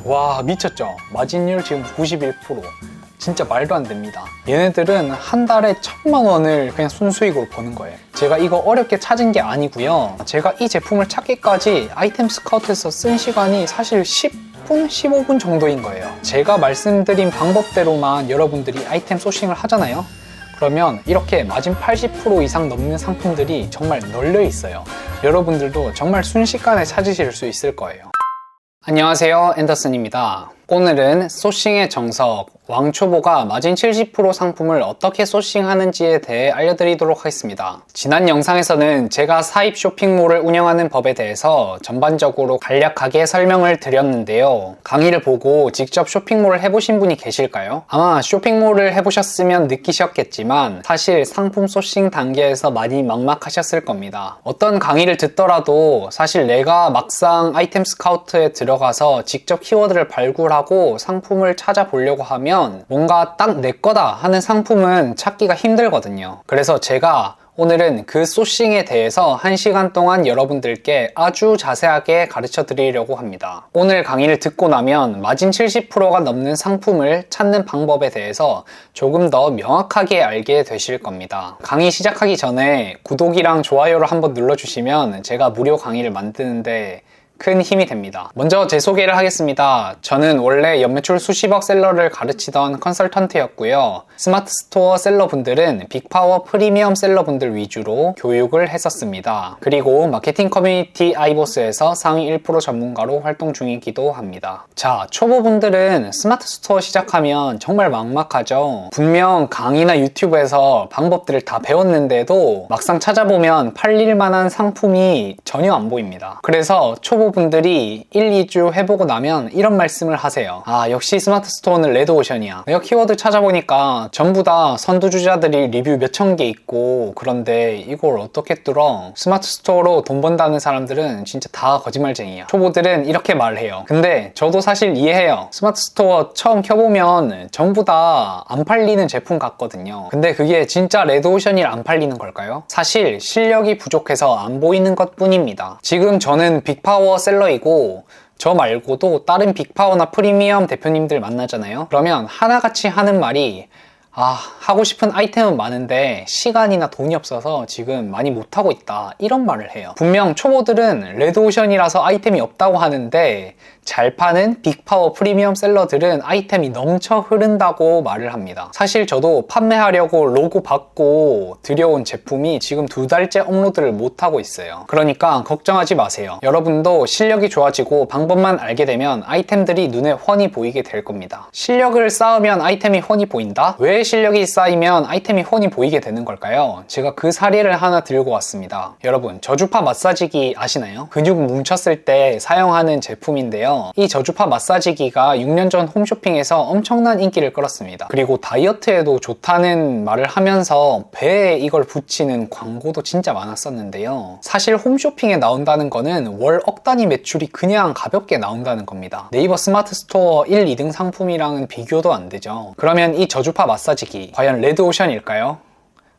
와, 미쳤죠? 마진율 지금 91%. 진짜 말도 안 됩니다. 얘네들은 한 달에 1,000만 원을 그냥 순수익으로 버는 거예요. 제가 이거 어렵게 찾은 게 아니고요. 제가 이 제품을 찾기까지 아이템 스카우트에서 쓴 시간이 사실 10분, 15분 정도인 거예요. 제가 말씀드린 방법대로만 여러분들이 아이템 소싱을 하잖아요. 그러면 이렇게 마진 80% 이상 넘는 상품들이 정말 널려 있어요. 여러분들도 정말 순식간에 찾으실 수 있을 거예요. 안녕하세요, 앤더슨입니다. 오늘은 소싱의 정석, 왕초보가 마진 70% 상품을 어떻게 소싱하는지에 대해 알려드리도록 하겠습니다. 지난 영상에서는 제가 사입 쇼핑몰을 운영하는 법에 대해서 전반적으로 간략하게 설명을 드렸는데요. 강의를 보고 직접 쇼핑몰을 해보신 분이 계실까요? 아마 쇼핑몰을 해보셨으면 느끼셨겠지만 사실 상품 소싱 단계에서 많이 막막하셨을 겁니다. 어떤 강의를 듣더라도 사실 내가 막상 아이템 스카우트에 들어가서 직접 키워드를 발굴하고 상품을 찾아보려고 하면 뭔가 딱 내 거다 하는 상품은 찾기가 힘들거든요. 그래서 제가 오늘은 그 소싱에 대해서 1시간 동안 여러분들께 아주 자세하게 가르쳐 드리려고 합니다. 오늘 강의를 듣고 나면 마진 70%가 넘는 상품을 찾는 방법에 대해서 조금 더 명확하게 알게 되실 겁니다. 강의 시작하기 전에 구독이랑 좋아요를 한번 눌러주시면 제가 무료 강의를 만드는데 큰 힘이 됩니다. 먼저 제 소개를 하겠습니다. 저는 원래 연매출 수십억 셀러를 가르치던 컨설턴트였고요. 스마트 스토어 셀러분들은 빅파워 프리미엄 셀러분들 위주로 교육을 했었습니다. 그리고 마케팅 커뮤니티 아이보스에서 상위 1% 전문가로 활동 중이기도 합니다. 자, 초보분들은 스마트 스토어 시작하면 정말 막막하죠. 분명 강의나 유튜브에서 방법들을 다 배웠는데도 막상 찾아보면 팔릴 만한 상품이 전혀 안 보입니다. 그래서 초보분들이 1, 2주 해보고 나면 이런 말씀을 하세요. 아, 역시 스마트 스토어는 레드오션이야. 내가 키워드 찾아보니까 전부 다 선두주자들이 리뷰 몇천 개 있고 그런데 이걸 어떻게 뚫어? 스마트 스토어로 돈 번다는 사람들은 진짜 다 거짓말쟁이야. 초보들은 이렇게 말해요. 근데 저도 사실 이해해요. 스마트 스토어 처음 켜보면 전부 다 안 팔리는 제품 같거든요. 근데 그게 진짜 레드오션이라 안 팔리는 걸까요? 사실 실력이 부족해서 안 보이는 것 뿐입니다. 지금 저는 빅파워 셀러이고 저 말고도 다른 빅파워나 프리미엄 대표님들 만나잖아요. 그러면 하나같이 하는 말이 하고 싶은 아이템은 많은데 시간이나 돈이 없어서 지금 많이 못하고 있다, 이런 말을 해요. 분명 초보들은 레드오션이라서 아이템이 없다고 하는데 잘 파는 빅파워 프리미엄 셀러들은 아이템이 넘쳐 흐른다고 말을 합니다. 사실 저도 판매하려고 로고 받고 들여온 제품이 지금 2달째 업로드를 못하고 있어요. 그러니까 걱정하지 마세요. 여러분도 실력이 좋아지고 방법만 알게 되면 아이템들이 눈에 훤히 보이게 될 겁니다. 실력을 쌓으면 아이템이 훤히 보인다? 왜 실력이 쌓이면 아이템이 훤히 보이게 되는 걸까요? 제가 그 사례를 하나 들고 왔습니다. 여러분, 저주파 마사지기 아시나요? 근육 뭉쳤을 때 사용하는 제품인데요. 이 저주파 마사지기가 6년 전 홈쇼핑에서 엄청난 인기를 끌었습니다. 그리고 다이어트에도 좋다는 말을 하면서 배에 이걸 붙이는 광고도 진짜 많았었는데요. 사실 홈쇼핑에 나온다는 거는 월 억 단위 매출이 그냥 가볍게 나온다는 겁니다. 네이버 스마트 스토어 1, 2등 상품이랑은 비교도 안 되죠. 그러면 이 저주파 마사지기 과연 레드오션일까요?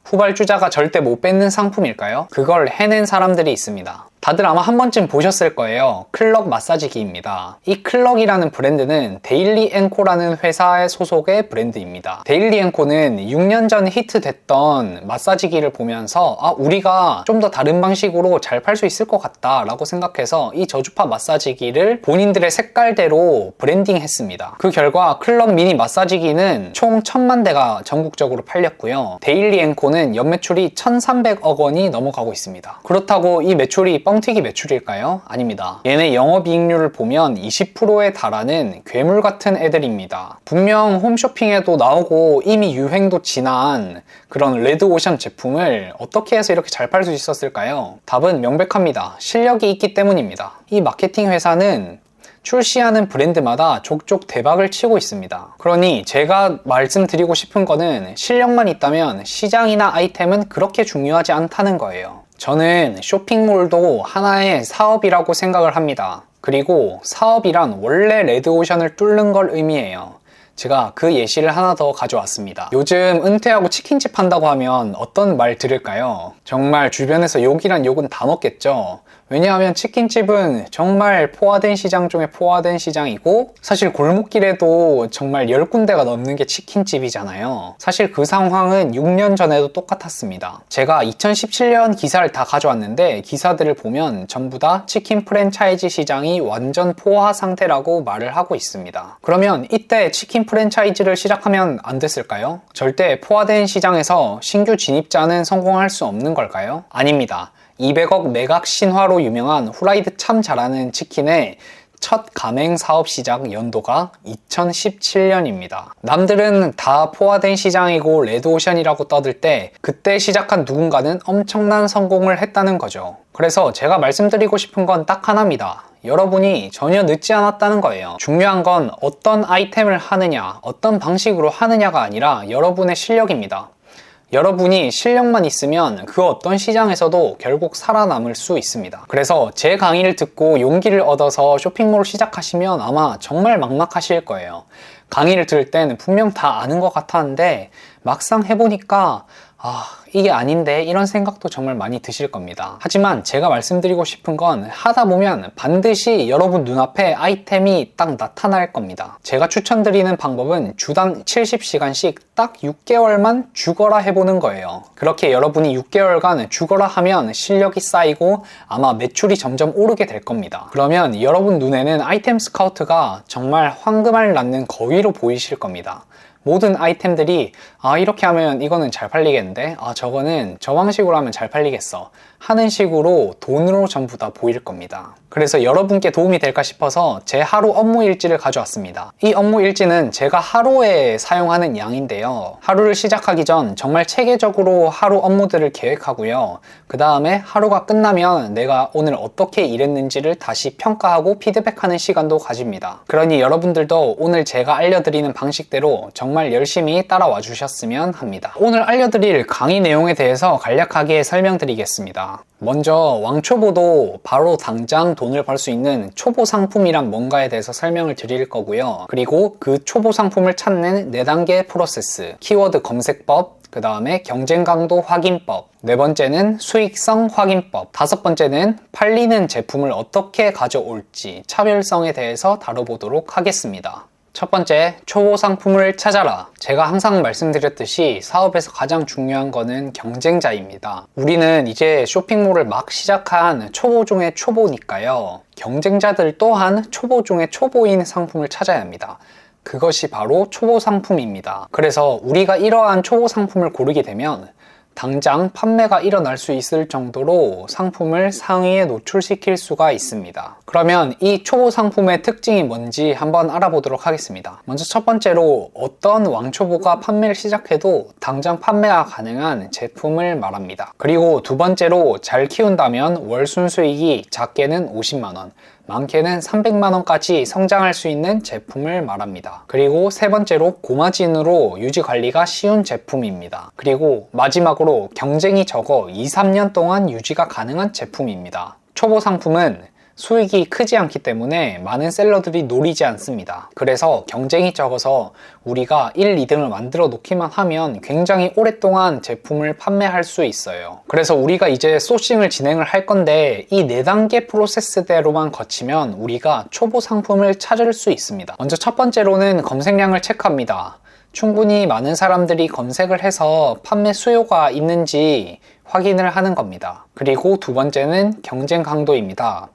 후발주자가 절대 못 뺏는 상품일까요? 그걸 해낸 사람들이 있습니다. 다들 아마 한 번쯤 보셨을 거예요. 클럭 마사지기입니다. 이 클럭이라는 브랜드는 데일리 앤코라는 회사의 소속의 브랜드입니다. 데일리 앤코는 6년 전 히트됐던 마사지기를 보면서 우리가 좀 더 다른 방식으로 잘 팔 수 있을 것 같다 라고 생각해서 이 저주파 마사지기를 본인들의 색깔대로 브랜딩했습니다. 그 결과 클럭 미니 마사지기는 총 1,000만 대가 전국적으로 팔렸고요. 데일리 앤코는 연매출이 1,300억 원이 넘어가고 있습니다. 그렇다고 이 매출이 뻥튀기 매출일까요? 아닙니다. 얘네 영업이익률을 보면 20%에 달하는 괴물 같은 애들입니다. 분명 홈쇼핑에도 나오고 이미 유행도 지난 그런 레드오션 제품을 어떻게 해서 이렇게 잘 팔 수 있었을까요? 답은 명백합니다. 실력이 있기 때문입니다. 이 마케팅 회사는 출시하는 브랜드마다 족족 대박을 치고 있습니다. 그러니 제가 말씀드리고 싶은 거는 실력만 있다면 시장이나 아이템은 그렇게 중요하지 않다는 거예요. 저는 쇼핑몰도 하나의 사업이라고 생각을 합니다. 그리고 사업이란 원래 레드오션을 뚫는 걸 의미해요. 제가 그 예시를 하나 더 가져왔습니다. 요즘 은퇴하고 치킨집 한다고 하면 어떤 말 들을까요? 정말 주변에서 욕이란 욕은 다 먹겠죠. 왜냐하면 치킨집은 정말 포화된 시장 중에 포화된 시장이고 사실 골목길에도 정말 10군데가 넘는 게 치킨집이잖아요. 사실 그 상황은 6년 전에도 똑같았습니다. 제가 2017년 기사를 다 가져왔는데 기사들을 보면 전부 다 치킨 프랜차이즈 시장이 완전 포화 상태라고 말을 하고 있습니다. 그러면 이때 치킨 프랜차이즈를 시작하면 안 됐을까요? 절대 포화된 시장에서 신규 진입자는 성공할 수 없는 걸까요? 아닙니다. 200억 매각 신화로 유명한 후라이드 참 잘하는 치킨의 첫 가맹 사업 시작 연도가 2017년입니다. 남들은 다 포화된 시장이고 레드오션이라고 떠들 때 그때 시작한 누군가는 엄청난 성공을 했다는 거죠. 그래서 제가 말씀드리고 싶은 건 딱 하나입니다. 여러분이 전혀 늦지 않았다는 거예요. 중요한 건 어떤 아이템을 하느냐, 어떤 방식으로 하느냐가 아니라 여러분의 실력입니다. 여러분이 실력만 있으면 그 어떤 시장에서도 결국 살아남을 수 있습니다. 그래서 제 강의를 듣고 용기를 얻어서 쇼핑몰을 시작하시면 아마 정말 막막하실 거예요. 강의를 들을 때는 분명 다 아는 것 같았는데 막상 해보니까 이게 아닌데 이런 생각도 정말 많이 드실 겁니다. 하지만 제가 말씀드리고 싶은 건 하다 보면 반드시 여러분 눈앞에 아이템이 딱 나타날 겁니다. 제가 추천드리는 방법은 주당 70시간씩 딱 6개월만 죽어라 해보는 거예요. 그렇게 여러분이 6개월간 죽어라 하면 실력이 쌓이고 아마 매출이 점점 오르게 될 겁니다. 그러면 여러분 눈에는 아이템 스카우트가 정말 황금알 낳는 거위로 보이실 겁니다. 모든 아이템들이 이렇게 하면 이거는 잘 팔리겠는데 저거는 저 방식으로 하면 잘 팔리겠어 하는 식으로 돈으로 전부 다 보일 겁니다. 그래서 여러분께 도움이 될까 싶어서 제 하루 업무 일지를 가져왔습니다. 이 업무 일지는 제가 하루에 사용하는 양인데요. 하루를 시작하기 전 정말 체계적으로 하루 업무들을 계획하고요. 그 다음에 하루가 끝나면 내가 오늘 어떻게 일했는지를 다시 평가하고 피드백하는 시간도 가집니다. 그러니 여러분들도 오늘 제가 알려드리는 방식대로 정말 열심히 따라와 주셨으면 합니다. 오늘 알려드릴 강의 내용에 대해서 간략하게 설명드리겠습니다. 먼저 왕초보도 바로 당장 돈을 벌 수 있는 초보 상품이란 뭔가에 대해서 설명을 드릴 거고요. 그리고 그 초보 상품을 찾는 4단계 프로세스, 키워드 검색법, 그 다음에 경쟁 강도 확인법, 4번째는 수익성 확인법, 5번째는 팔리는 제품을 어떻게 가져올지 차별성에 대해서 다뤄보도록 하겠습니다. 첫 번째, 초보 상품을 찾아라. 제가 항상 말씀드렸듯이 사업에서 가장 중요한 거는 경쟁자입니다. 우리는 이제 쇼핑몰을 막 시작한 초보 중에 초보니까요. 경쟁자들 또한 초보 중에 초보인 상품을 찾아야 합니다. 그것이 바로 초보 상품입니다. 그래서 우리가 이러한 초보 상품을 고르게 되면 당장 판매가 일어날 수 있을 정도로 상품을 상위에 노출시킬 수가 있습니다. 그러면 이 초보 상품의 특징이 뭔지 한번 알아보도록 하겠습니다. 먼저 첫 번째로 어떤 왕초보가 판매를 시작해도 당장 판매가 가능한 제품을 말합니다. 그리고 두 번째로 잘 키운다면 월 순수익이 작게는 50만원, 많게는 300만원까지 성장할 수 있는 제품을 말합니다. 그리고 세 번째로 고마진으로 유지관리가 쉬운 제품입니다. 그리고 마지막으로 경쟁이 적어 2-3년 동안 유지가 가능한 제품입니다. 초보 상품은 수익이 크지 않기 때문에 많은 셀러들이 노리지 않습니다. 그래서 경쟁이 적어서 우리가 1, 2등을 만들어 놓기만 하면 굉장히 오랫동안 제품을 판매할 수 있어요. 그래서 우리가 이제 소싱을 진행을 할 건데 이 4단계 프로세스대로만 거치면 우리가 초보 상품을 찾을 수 있습니다. 먼저 첫 번째로는 검색량을 체크합니다. 충분히 많은 사람들이 검색을 해서 판매 수요가 있는지 확인을 하는 겁니다. 그리고 두 번째는 경쟁 강도입니다.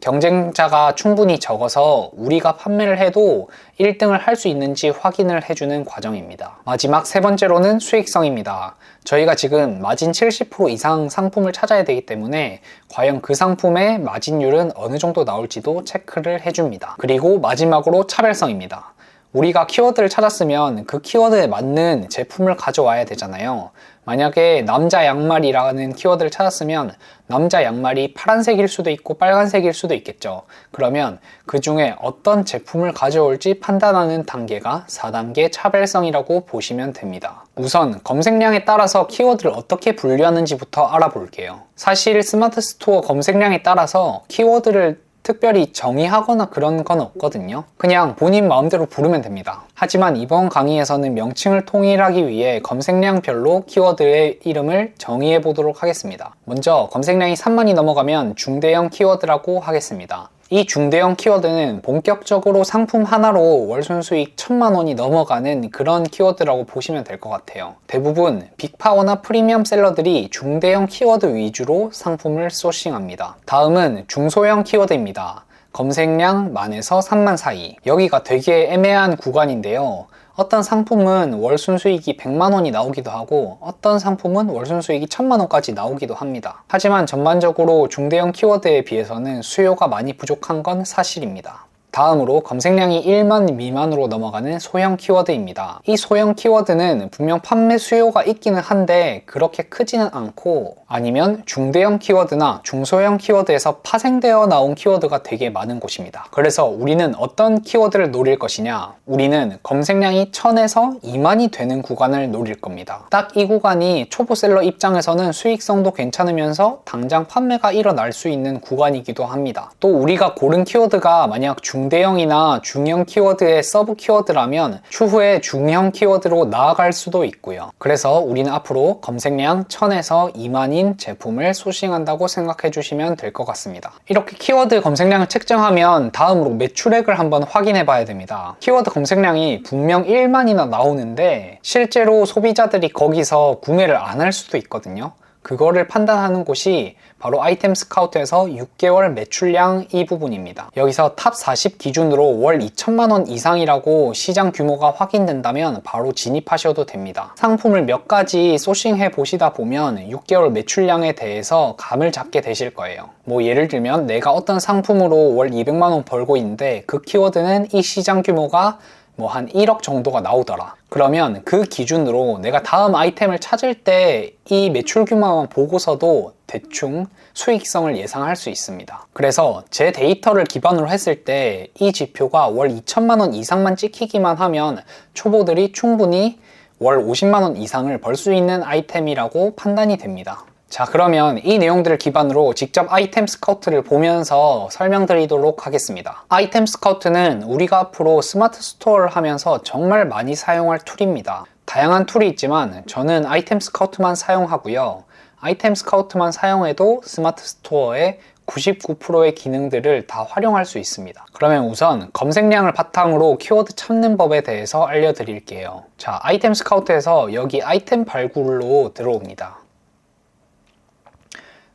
경쟁자가 충분히 적어서 우리가 판매를 해도 1등을 할 수 있는지 확인을 해주는 과정입니다. 마지막 세 번째로는 수익성입니다. 저희가 지금 마진 70% 이상 상품을 찾아야 되기 때문에 과연 그 상품의 마진율은 어느 정도 나올지도 체크를 해줍니다. 그리고 마지막으로 차별성입니다. 우리가 키워드를 찾았으면 그 키워드에 맞는 제품을 가져와야 되잖아요. 만약에 남자 양말이라는 키워드를 찾았으면 남자 양말이 파란색일 수도 있고 빨간색일 수도 있겠죠. 그러면 그 중에 어떤 제품을 가져올지 판단하는 단계가 4단계 차별성이라고 보시면 됩니다. 우선 검색량에 따라서 키워드를 어떻게 분류하는지부터 알아볼게요. 사실 스마트 스토어 검색량에 따라서 키워드를 특별히 정의하거나 그런 건 없거든요. 그냥 본인 마음대로 부르면 됩니다. 하지만 이번 강의에서는 명칭을 통일하기 위해 검색량별로 키워드의 이름을 정의해 보도록 하겠습니다. 먼저 검색량이 3만이 넘어가면 중대형 키워드라고 하겠습니다. 이 중대형 키워드는 본격적으로 상품 하나로 월 순수익 1000만 원이 넘어가는 그런 키워드라고 보시면 될 것 같아요. 대부분 빅파워나 프리미엄 셀러들이 중대형 키워드 위주로 상품을 소싱합니다. 다음은 중소형 키워드입니다. 검색량 만에서 3만 사이. 여기가 되게 애매한 구간인데요. 어떤 상품은 월 순수익이 100만 원이 나오기도 하고 어떤 상품은 월 순수익이 1000만 원까지 나오기도 합니다. 하지만 전반적으로 중대형 키워드에 비해서는 수요가 많이 부족한 건 사실입니다. 다음으로 검색량이 1만 미만으로 넘어가는 소형 키워드입니다. 이 소형 키워드는 분명 판매 수요가 있기는 한데 그렇게 크지는 않고 아니면 중대형 키워드나 중소형 키워드에서 파생되어 나온 키워드가 되게 많은 곳입니다. 그래서 우리는 어떤 키워드를 노릴 것이냐? 우리는 검색량이 1000에서 2만이 되는 구간을 노릴 겁니다. 딱 이 구간이 초보셀러 입장에서는 수익성도 괜찮으면서 당장 판매가 일어날 수 있는 구간이기도 합니다. 또 우리가 고른 키워드가 만약 중대형이나 중형 키워드의 서브 키워드라면 추후에 중형 키워드로 나아갈 수도 있고요. 그래서 우리는 앞으로 검색량 1000에서 2만인 제품을 소싱한다고 생각해 주시면 될 것 같습니다. 이렇게 키워드 검색량을 책정하면 다음으로 매출액을 한번 확인해 봐야 됩니다. 키워드 검색량이 분명 1만이나 나오는데 실제로 소비자들이 거기서 구매를 안 할 수도 있거든요. 그거를 판단하는 곳이 바로 아이템 스카우트에서 6개월 매출량 이 부분입니다. 여기서 탑 40 기준으로 월 2천만 원 이상이라고 시장 규모가 확인된다면 바로 진입하셔도 됩니다. 상품을 몇 가지 소싱해 보시다 보면 6개월 매출량에 대해서 감을 잡게 되실 거예요. 뭐 예를 들면 내가 어떤 상품으로 월 200만 원 벌고 있는데 그 키워드는 이 시장 규모가 뭐 한 1억 정도가 나오더라. 그러면 그 기준으로 내가 다음 아이템을 찾을 때 이 매출 규모만 보고서도 대충 수익성을 예상할 수 있습니다. 그래서 제 데이터를 기반으로 했을 때 이 지표가 월 2천만 원 이상만 찍히기만 하면 초보들이 충분히 월 50만 원 이상을 벌 수 있는 아이템이라고 판단이 됩니다. 자, 그러면 이 내용들을 기반으로 직접 아이템 스카우트를 보면서 설명드리도록 하겠습니다. 아이템 스카우트는 우리가 앞으로 스마트 스토어를 하면서 정말 많이 사용할 툴입니다. 다양한 툴이 있지만 저는 아이템 스카우트만 사용하고요. 아이템 스카우트만 사용해도 스마트 스토어의 99%의 기능들을 다 활용할 수 있습니다. 그러면 우선 검색량을 바탕으로 키워드 찾는 법에 대해서 알려드릴게요. 자, 아이템 스카우트에서 여기 아이템 발굴로 들어옵니다.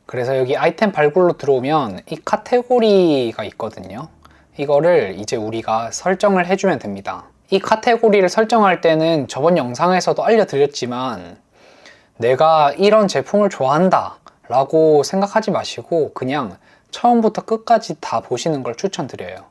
그래서 여기 아이템 발굴로 들어오면 이 카테고리가 있거든요. 이거를 이제 우리가 설정을 해주면 됩니다. 이 카테고리를 설정할 때는 저번 영상에서도 알려드렸지만 내가 이런 제품을 좋아한다 라고 생각하지 마시고 그냥 처음부터 끝까지 다 보시는 걸 추천드려요.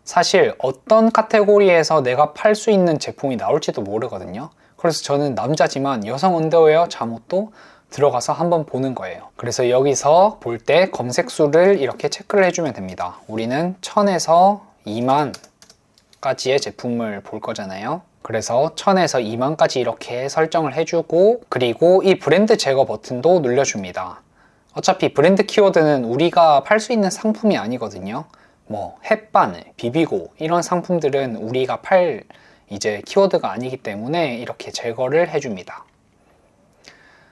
사실 어떤 카테고리에서 내가 팔 수 있는 제품이 나올지도 모르거든요. 그래서 저는 남자지만 여성 언더웨어 잠옷도 들어가서 한번 보는 거예요. 그래서 여기서 볼 때 검색수를 이렇게 체크를 해주면 됩니다. 우리는 1000에서 2만까지의 제품을 볼 거잖아요. 그래서 1000에서 2만까지 이렇게 설정을 해주고 그리고 이 브랜드 제거 버튼도 눌러줍니다. 어차피 브랜드 키워드는 우리가 팔 수 있는 상품이 아니거든요. 뭐 햇반, 비비고 이런 상품들은 우리가 팔 이제 키워드가 아니기 때문에 이렇게 제거를 해줍니다.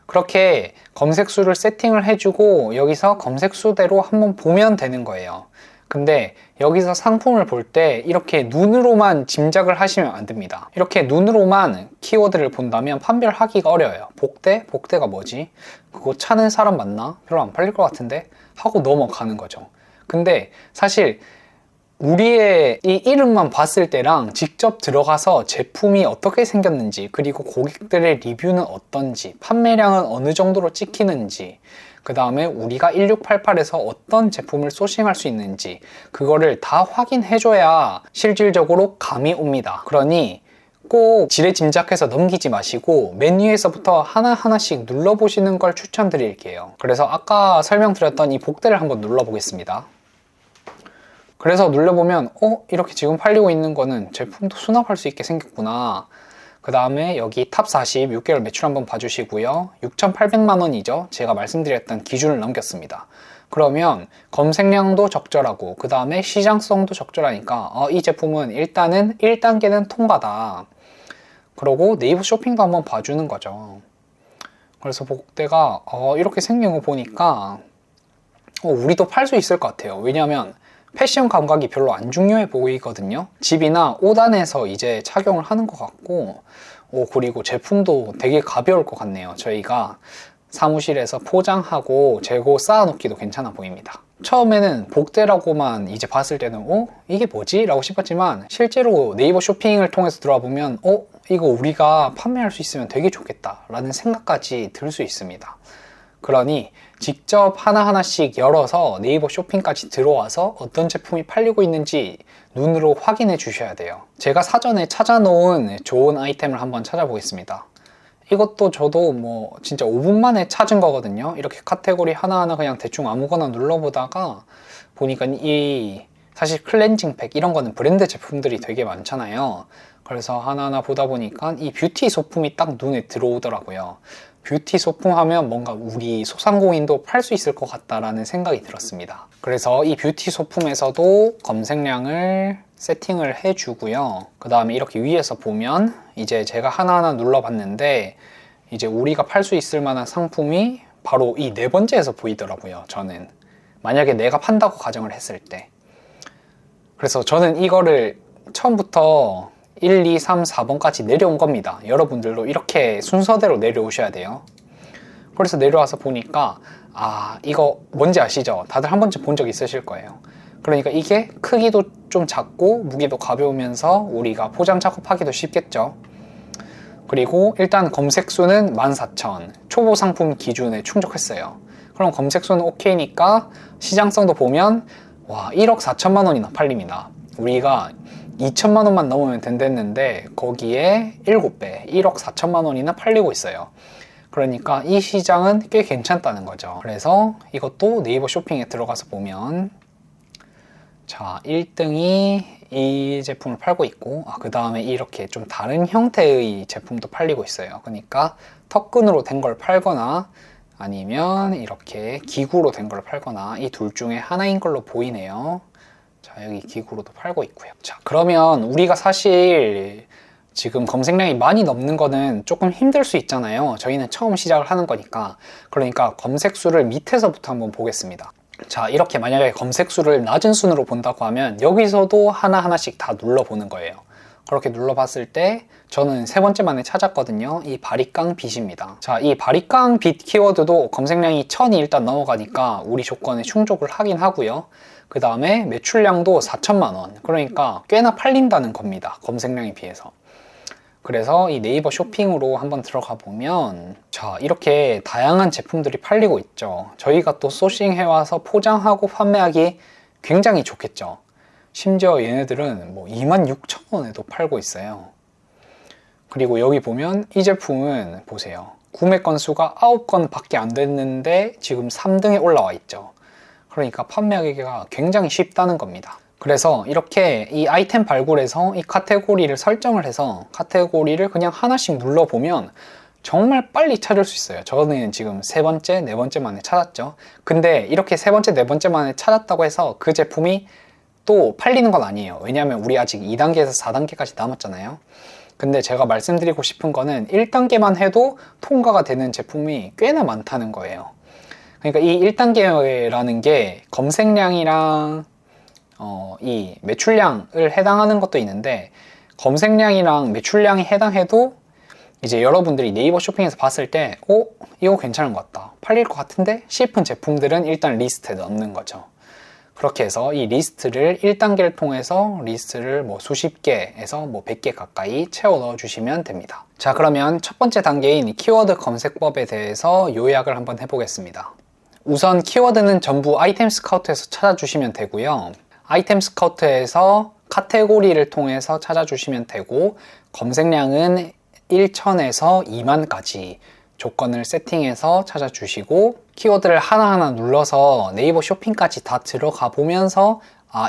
그렇게 검색수를 세팅을 해주고 여기서 검색수대로 한번 보면 되는 거예요. 근데 여기서 상품을 볼 때 이렇게 눈으로만 짐작을 하시면 안 됩니다. 이렇게 눈으로만 키워드를 본다면 판별하기가 어려워요. 복대? 복대가 뭐지? 그거 찾는 사람 맞나? 별로 안 팔릴 것 같은데? 하고 넘어가는 거죠. 근데 사실 우리의 이 이름만 봤을 때랑 직접 들어가서 제품이 어떻게 생겼는지 그리고 고객들의 리뷰는 어떤지 판매량은 어느 정도로 찍히는지 그 다음에 우리가 1688에서 어떤 제품을 소싱할 수 있는지 그거를 다 확인해 줘야 실질적으로 감이 옵니다. 그러니 꼭 지레 짐작해서 넘기지 마시고 메뉴에서부터 하나하나씩 눌러보시는 걸 추천드릴게요. 그래서 아까 설명드렸던 이 복대를 한번 눌러보겠습니다. 그래서 눌러보면 이렇게 지금 팔리고 있는 거는 제품도 수납할 수 있게 생겼구나. 그 다음에 여기 탑 40 6개월 매출 한번 봐주시고요. 6,800만 원이죠. 제가 말씀드렸던 기준을 넘겼습니다. 그러면 검색량도 적절하고 그 다음에 시장성도 적절하니까 이 제품은 일단은 1단계는 통과다. 그러고 네이버 쇼핑도 한번 봐주는 거죠. 그래서 복대가 이렇게 생긴 거 보니까 우리도 팔 수 있을 것 같아요. 왜냐하면 패션 감각이 별로 안 중요해 보이거든요. 집이나 옷 안에서 이제 착용을 하는 것 같고 그리고 제품도 되게 가벼울 것 같네요. 저희가 사무실에서 포장하고 재고 쌓아놓기도 괜찮아 보입니다. 처음에는 복대라고만 이제 봤을 때는 이게 뭐지? 라고 싶었지만 실제로 네이버 쇼핑을 통해서 들어와 보면 이거 우리가 판매할 수 있으면 되게 좋겠다 라는 생각까지 들 수 있습니다. 그러니 직접 하나하나씩 열어서 네이버 쇼핑까지 들어와서 어떤 제품이 팔리고 있는지 눈으로 확인해 주셔야 돼요. 제가 사전에 찾아놓은 좋은 아이템을 한번 찾아보겠습니다. 이것도 저도 진짜 5분 만에 찾은 거거든요. 이렇게 카테고리 하나하나 그냥 대충 아무거나 눌러보다가 보니까 사실 클렌징 팩 이런 거는 브랜드 제품들이 되게 많잖아요. 그래서 하나하나 보다 보니까 이 뷰티 소품이 딱 눈에 들어오더라고요. 뷰티 소품 하면 뭔가 우리 소상공인도 팔 수 있을 것 같다라는 생각이 들었습니다. 그래서 이 뷰티 소품에서도 검색량을 세팅을 해주고요. 그 다음에 이렇게 위에서 보면 이제 제가 하나하나 눌러봤는데 이제 우리가 팔 수 있을 만한 상품이 바로 이 네 번째에서 보이더라고요. 저는 만약에 내가 판다고 가정을 했을 때. 그래서 저는 이거를 처음부터 1, 2, 3, 4번까지 내려온 겁니다. 여러분들도 이렇게 순서대로 내려오셔야 돼요. 그래서 내려와서 보니까 이거 뭔지 아시죠? 다들 한 번쯤 본 적 있으실 거예요. 그러니까 이게 크기도 좀 작고 무게도 가벼우면서 우리가 포장 작업하기도 쉽겠죠. 그리고 일단 검색수는 14,000 초보 상품 기준에 충족했어요. 그럼 검색수는 오케이니까 시장성도 보면 1억 4천만 원이나 팔립니다. 우리가 2천만 원만 넘으면 된댔는데 거기에 7배 1억 4천만 원이나 팔리고 있어요. 그러니까 이 시장은 꽤 괜찮다는 거죠. 그래서 이것도 네이버 쇼핑에 들어가서 보면 1등이 이 제품을 팔고 있고 그 다음에 이렇게 좀 다른 형태의 제품도 팔리고 있어요. 그러니까 턱끈으로 된 걸 팔거나 아니면 이렇게 기구로 된 걸 팔거나 이 둘 중에 하나인 걸로 보이네요. 여기 기구로도 팔고 있고요. 그러면 우리가 사실 지금 검색량이 많이 넘는 거는 조금 힘들 수 있잖아요. 저희는 처음 시작을 하는 거니까. 그러니까 검색수를 밑에서부터 한번 보겠습니다. 이렇게 만약에 검색수를 낮은 순으로 본다고 하면 여기서도 하나하나씩 다 눌러보는 거예요. 그렇게 눌러봤을 때 저는 세 번째 만에 찾았거든요. 이 바리깡 빛입니다. 이 바리깡 빛 키워드도 검색량이 1000이 일단 넘어가니까 우리 조건에 충족을 하긴 하고요. 그 다음에 매출량도 4천만 원. 그러니까 꽤나 팔린다는 겁니다. 검색량에 비해서. 그래서 이 네이버 쇼핑으로 한번 들어가 보면 이렇게 다양한 제품들이 팔리고 있죠. 저희가 또 소싱해와서 포장하고 판매하기 굉장히 좋겠죠. 심지어 얘네들은 26,000원에도 팔고 있어요. 그리고 여기 보면 이 제품은 보세요. 구매 건수가 9건 밖에 안 됐는데 지금 3등에 올라와 있죠. 그러니까 판매하기가 굉장히 쉽다는 겁니다. 그래서 이렇게 이 아이템 발굴에서 이 카테고리를 설정을 해서 카테고리를 그냥 하나씩 눌러보면 정말 빨리 찾을 수 있어요. 저는 지금 세 번째, 네 번째 만에 찾았죠. 근데 이렇게 세 번째, 네 번째 만에 찾았다고 해서 그 제품이 또 팔리는 건 아니에요. 왜냐하면 우리 아직 2단계에서 4단계까지 남았잖아요. 근데 제가 말씀드리고 싶은 거는 1단계만 해도 통과가 되는 제품이 꽤나 많다는 거예요. 그러니까 이 1단계라는 게 검색량이랑 이 매출량을 해당하는 것도 있는데 검색량이랑 매출량이 해당해도 이제 여러분들이 네이버 쇼핑에서 봤을 때 이거 괜찮은 것 같다, 팔릴 것 같은데 싶은 제품들은 일단 리스트에 넣는 거죠. 그렇게 해서 이 리스트를 1단계를 통해서 리스트를 수십 개에서 100개 가까이 채워 넣어 주시면 됩니다. 그러면 첫 번째 단계인 키워드 검색법에 대해서 요약을 한번 해보겠습니다. 우선 키워드는 전부 아이템 스카우트에서 찾아주시면 되고요. 아이템 스카우트에서 카테고리를 통해서 찾아주시면 되고 검색량은 1000에서 2만까지 조건을 세팅해서 찾아주시고 키워드를 하나하나 눌러서 네이버 쇼핑까지 다 들어가 보면서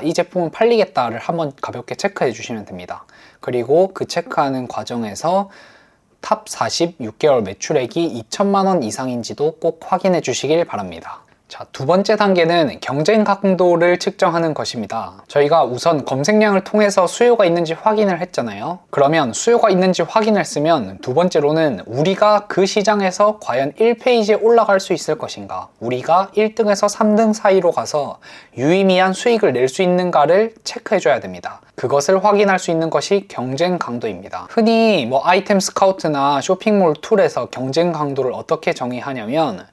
이 제품은 팔리겠다를 한번 가볍게 체크해 주시면 됩니다. 그리고 그 체크하는 과정에서 탑 40 6개월 매출액이 2천만 원 이상인지도 꼭 확인해 주시길 바랍니다. 자, 두 번째 단계는 경쟁 강도를 측정하는 것입니다. 저희가 우선 검색량을 통해서 수요가 있는지 확인을 했잖아요. 그러면 수요가 있는지 확인했으면 두 번째로는 우리가 그 시장에서 과연 1페이지에 올라갈 수 있을 것인가, 우리가 1등에서 3등 사이로 가서 유의미한 수익을 낼 수 있는가를 체크해 줘야 됩니다. 그것을 확인할 수 있는 것이 경쟁 강도입니다. 흔히 아이템 스카우트나 쇼핑몰 툴에서 경쟁 강도를 어떻게 정의하냐면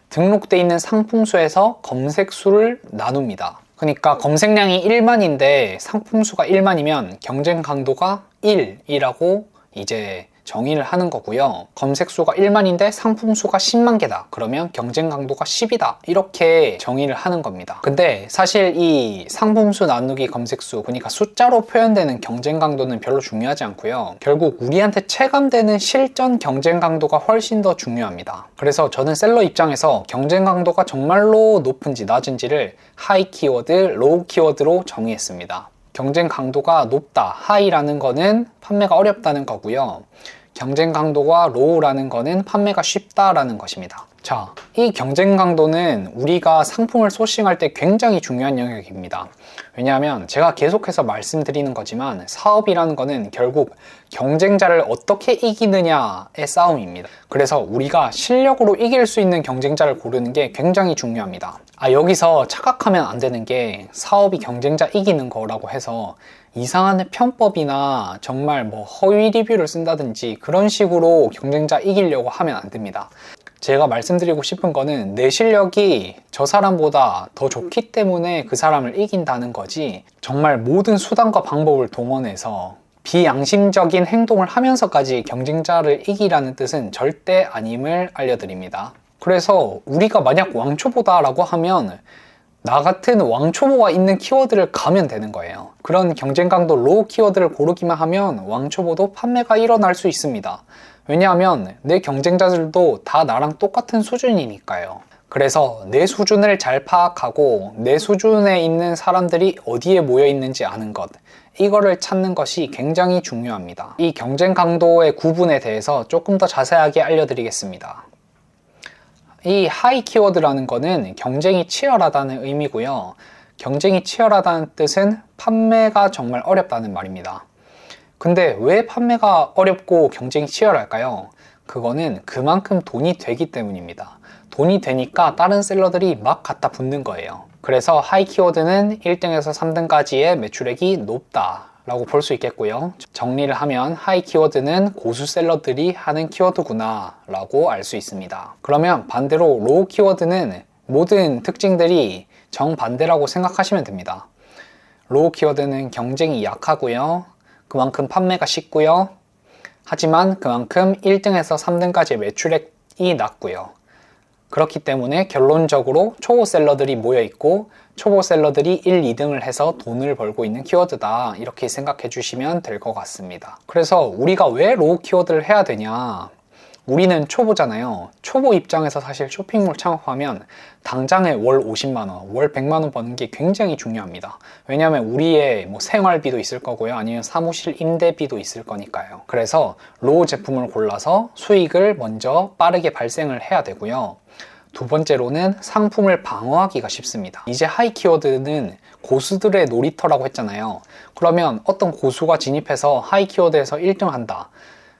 등록되어 있는 상품 수에서 검색 수를 나눕니다. 그러니까 검색량이 1만인데 상품 수가 1만이면 경쟁 강도가 1이라고 이제 정의를 하는 거고요. 검색 수가 1만인데 상품 수가 10만 개다. 그러면 경쟁 강도가 10이다. 이렇게 정의를 하는 겁니다. 근데 사실 이 상품 수 나누기 검색 수, 그러니까 숫자로 표현되는 경쟁 강도는 별로 중요하지 않고요. 결국 우리한테 체감되는 실전 경쟁 강도가 훨씬 더 중요합니다. 그래서 저는 셀러 입장에서 경쟁 강도가 정말로 높은지 낮은지를 하이 키워드, 로우 키워드로 정의했습니다. 경쟁 강도가 높다, 하이라는 거는 판매가 어렵다는 거고요. 경쟁 강도가 로우라는 거는 판매가 쉽다라는 것입니다. 자, 이 경쟁 강도는 우리가 상품을 소싱할 때 굉장히 중요한 영역입니다. 왜냐하면 제가 계속해서 말씀드리는 거지만 사업이라는 거는 결국 경쟁자를 어떻게 이기느냐의 싸움입니다. 그래서 우리가 실력으로 이길 수 있는 경쟁자를 고르는 게 굉장히 중요합니다. 여기서 착각하면 안 되는 게 사업이 경쟁자 이기는 거라고 해서 이상한 편법이나 정말 허위 리뷰를 쓴다든지 그런 식으로 경쟁자 이기려고 하면 안 됩니다. 제가 말씀드리고 싶은 거는 내 실력이 저 사람보다 더 좋기 때문에 그 사람을 이긴다는 거지, 정말 모든 수단과 방법을 동원해서 비양심적인 행동을 하면서까지 경쟁자를 이기라는 뜻은 절대 아님을 알려드립니다. 그래서 우리가 만약 왕초보다 라고 하면 나 같은 왕초보가 있는 키워드를 가면 되는 거예요. 그런 경쟁 강도 로우 키워드를 고르기만 하면 왕초보도 판매가 일어날 수 있습니다. 왜냐하면 내 경쟁자들도 다 나랑 똑같은 수준이니까요. 그래서 내 수준을 잘 파악하고 내 수준에 있는 사람들이 어디에 모여 있는지 아는 것, 이거를 찾는 것이 굉장히 중요합니다. 이 경쟁 강도의 구분에 대해서 조금 더 자세하게 알려드리겠습니다. 이 하이 키워드라는 거는 경쟁이 치열하다는 의미고요. 경쟁이 치열하다는 뜻은 판매가 정말 어렵다는 말입니다. 근데 왜 판매가 어렵고 경쟁이 치열할까요? 그거는 그만큼 돈이 되기 때문입니다. 돈이 되니까 다른 셀러들이 막 갖다 붙는 거예요. 그래서 하이 키워드는 1등에서 3등까지의 매출액이 높다 라고 볼 수 있겠고요. 정리를 하면 하이 키워드는 고수 셀러들이 하는 키워드구나 라고 알 수 있습니다. 그러면 반대로 로우 키워드는 모든 특징들이 정반대라고 생각하시면 됩니다. 로우 키워드는 경쟁이 약하고요. 그만큼 판매가 쉽고요. 하지만 그만큼 1등에서 3등까지의 매출액이 낮고요. 그렇기 때문에 결론적으로 초보 셀러들이 모여있고 초보 셀러들이 1, 2등을 해서 돈을 벌고 있는 키워드다, 이렇게 생각해 주시면 될 것 같습니다. 그래서 우리가 왜 로우 키워드를 해야 되냐, 우리는 초보잖아요. 초보 입장에서 사실 쇼핑몰 창업하면 당장에 월 50만원, 월 100만원 버는 게 굉장히 중요합니다. 왜냐하면 우리의 생활비도 있을 거고요. 아니면 사무실 임대비도 있을 거니까요. 그래서 로우 제품을 골라서 수익을 먼저 빠르게 발생을 해야 되고요. 두 번째로는 상품을 방어하기가 쉽습니다. 이제 하이 키워드는 고수들의 놀이터라고 했잖아요. 그러면 어떤 고수가 진입해서 하이 키워드에서 1등 한다.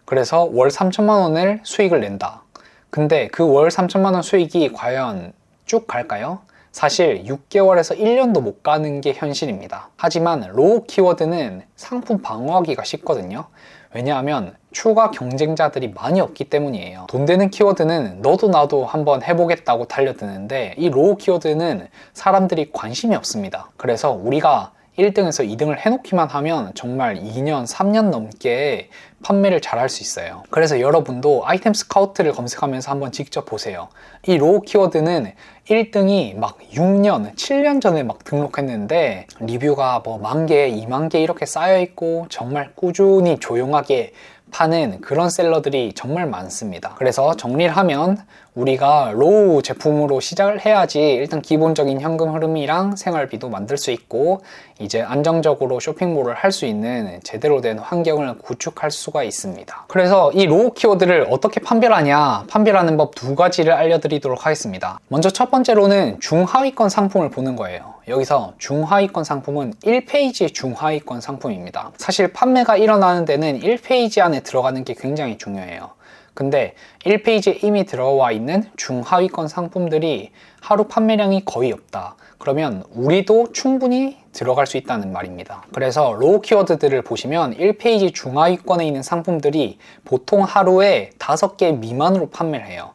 그래서 월 3천만 원을 수익을 낸다. 근데 그 월 3천만 원 수익이 과연 쭉 갈까요? 사실 6개월에서 1년도 못 가는 게 현실입니다. 하지만 로우 키워드는 상품 방어하기가 쉽거든요. 왜냐하면 추가 경쟁자들이 많이 없기 때문이에요. 돈 되는 키워드는 너도 나도 한번 해보겠다고 달려드는데 이 로우 키워드는 사람들이 관심이 없습니다. 그래서 우리가 1등에서 2등을 해놓기만 하면 정말 2년, 3년 넘게 판매를 잘 할 수 있어요. 그래서 여러분도 아이템 스카우트를 검색하면서 한번 직접 보세요. 이 로우 키워드는 1등이 막 6년, 7년 전에 막 등록했는데 리뷰가 10,000개, 20,000개 이렇게 쌓여있고 정말 꾸준히 조용하게 파는 그런 셀러들이 정말 많습니다. 그래서 정리를 하면 우리가 로우 제품으로 시작을 해야지 일단 기본적인 현금 흐름이랑 생활비도 만들 수 있고 이제 안정적으로 쇼핑몰을 할 수 있는 제대로 된 환경을 구축할 수가 있습니다. 그래서 이 로우 키워드를 어떻게 판별하냐, 판별하는 법 두 가지를 알려드리도록 하겠습니다. 먼저 첫 번째로는 중하위권 상품을 보는 거예요. 여기서 중하위권 상품은 1페이지 중하위권 상품입니다. 사실 판매가 일어나는 데는 1페이지 안에 들어가는 게 굉장히 중요해요. 근데 1페이지에 이미 들어와 있는 중하위권 상품들이 하루 판매량이 거의 없다. 그러면 우리도 충분히 들어갈 수 있다는 말입니다. 그래서 로우 키워드들을 보시면 1페이지 중하위권에 있는 상품들이 보통 하루에 5개 미만으로 판매를 해요.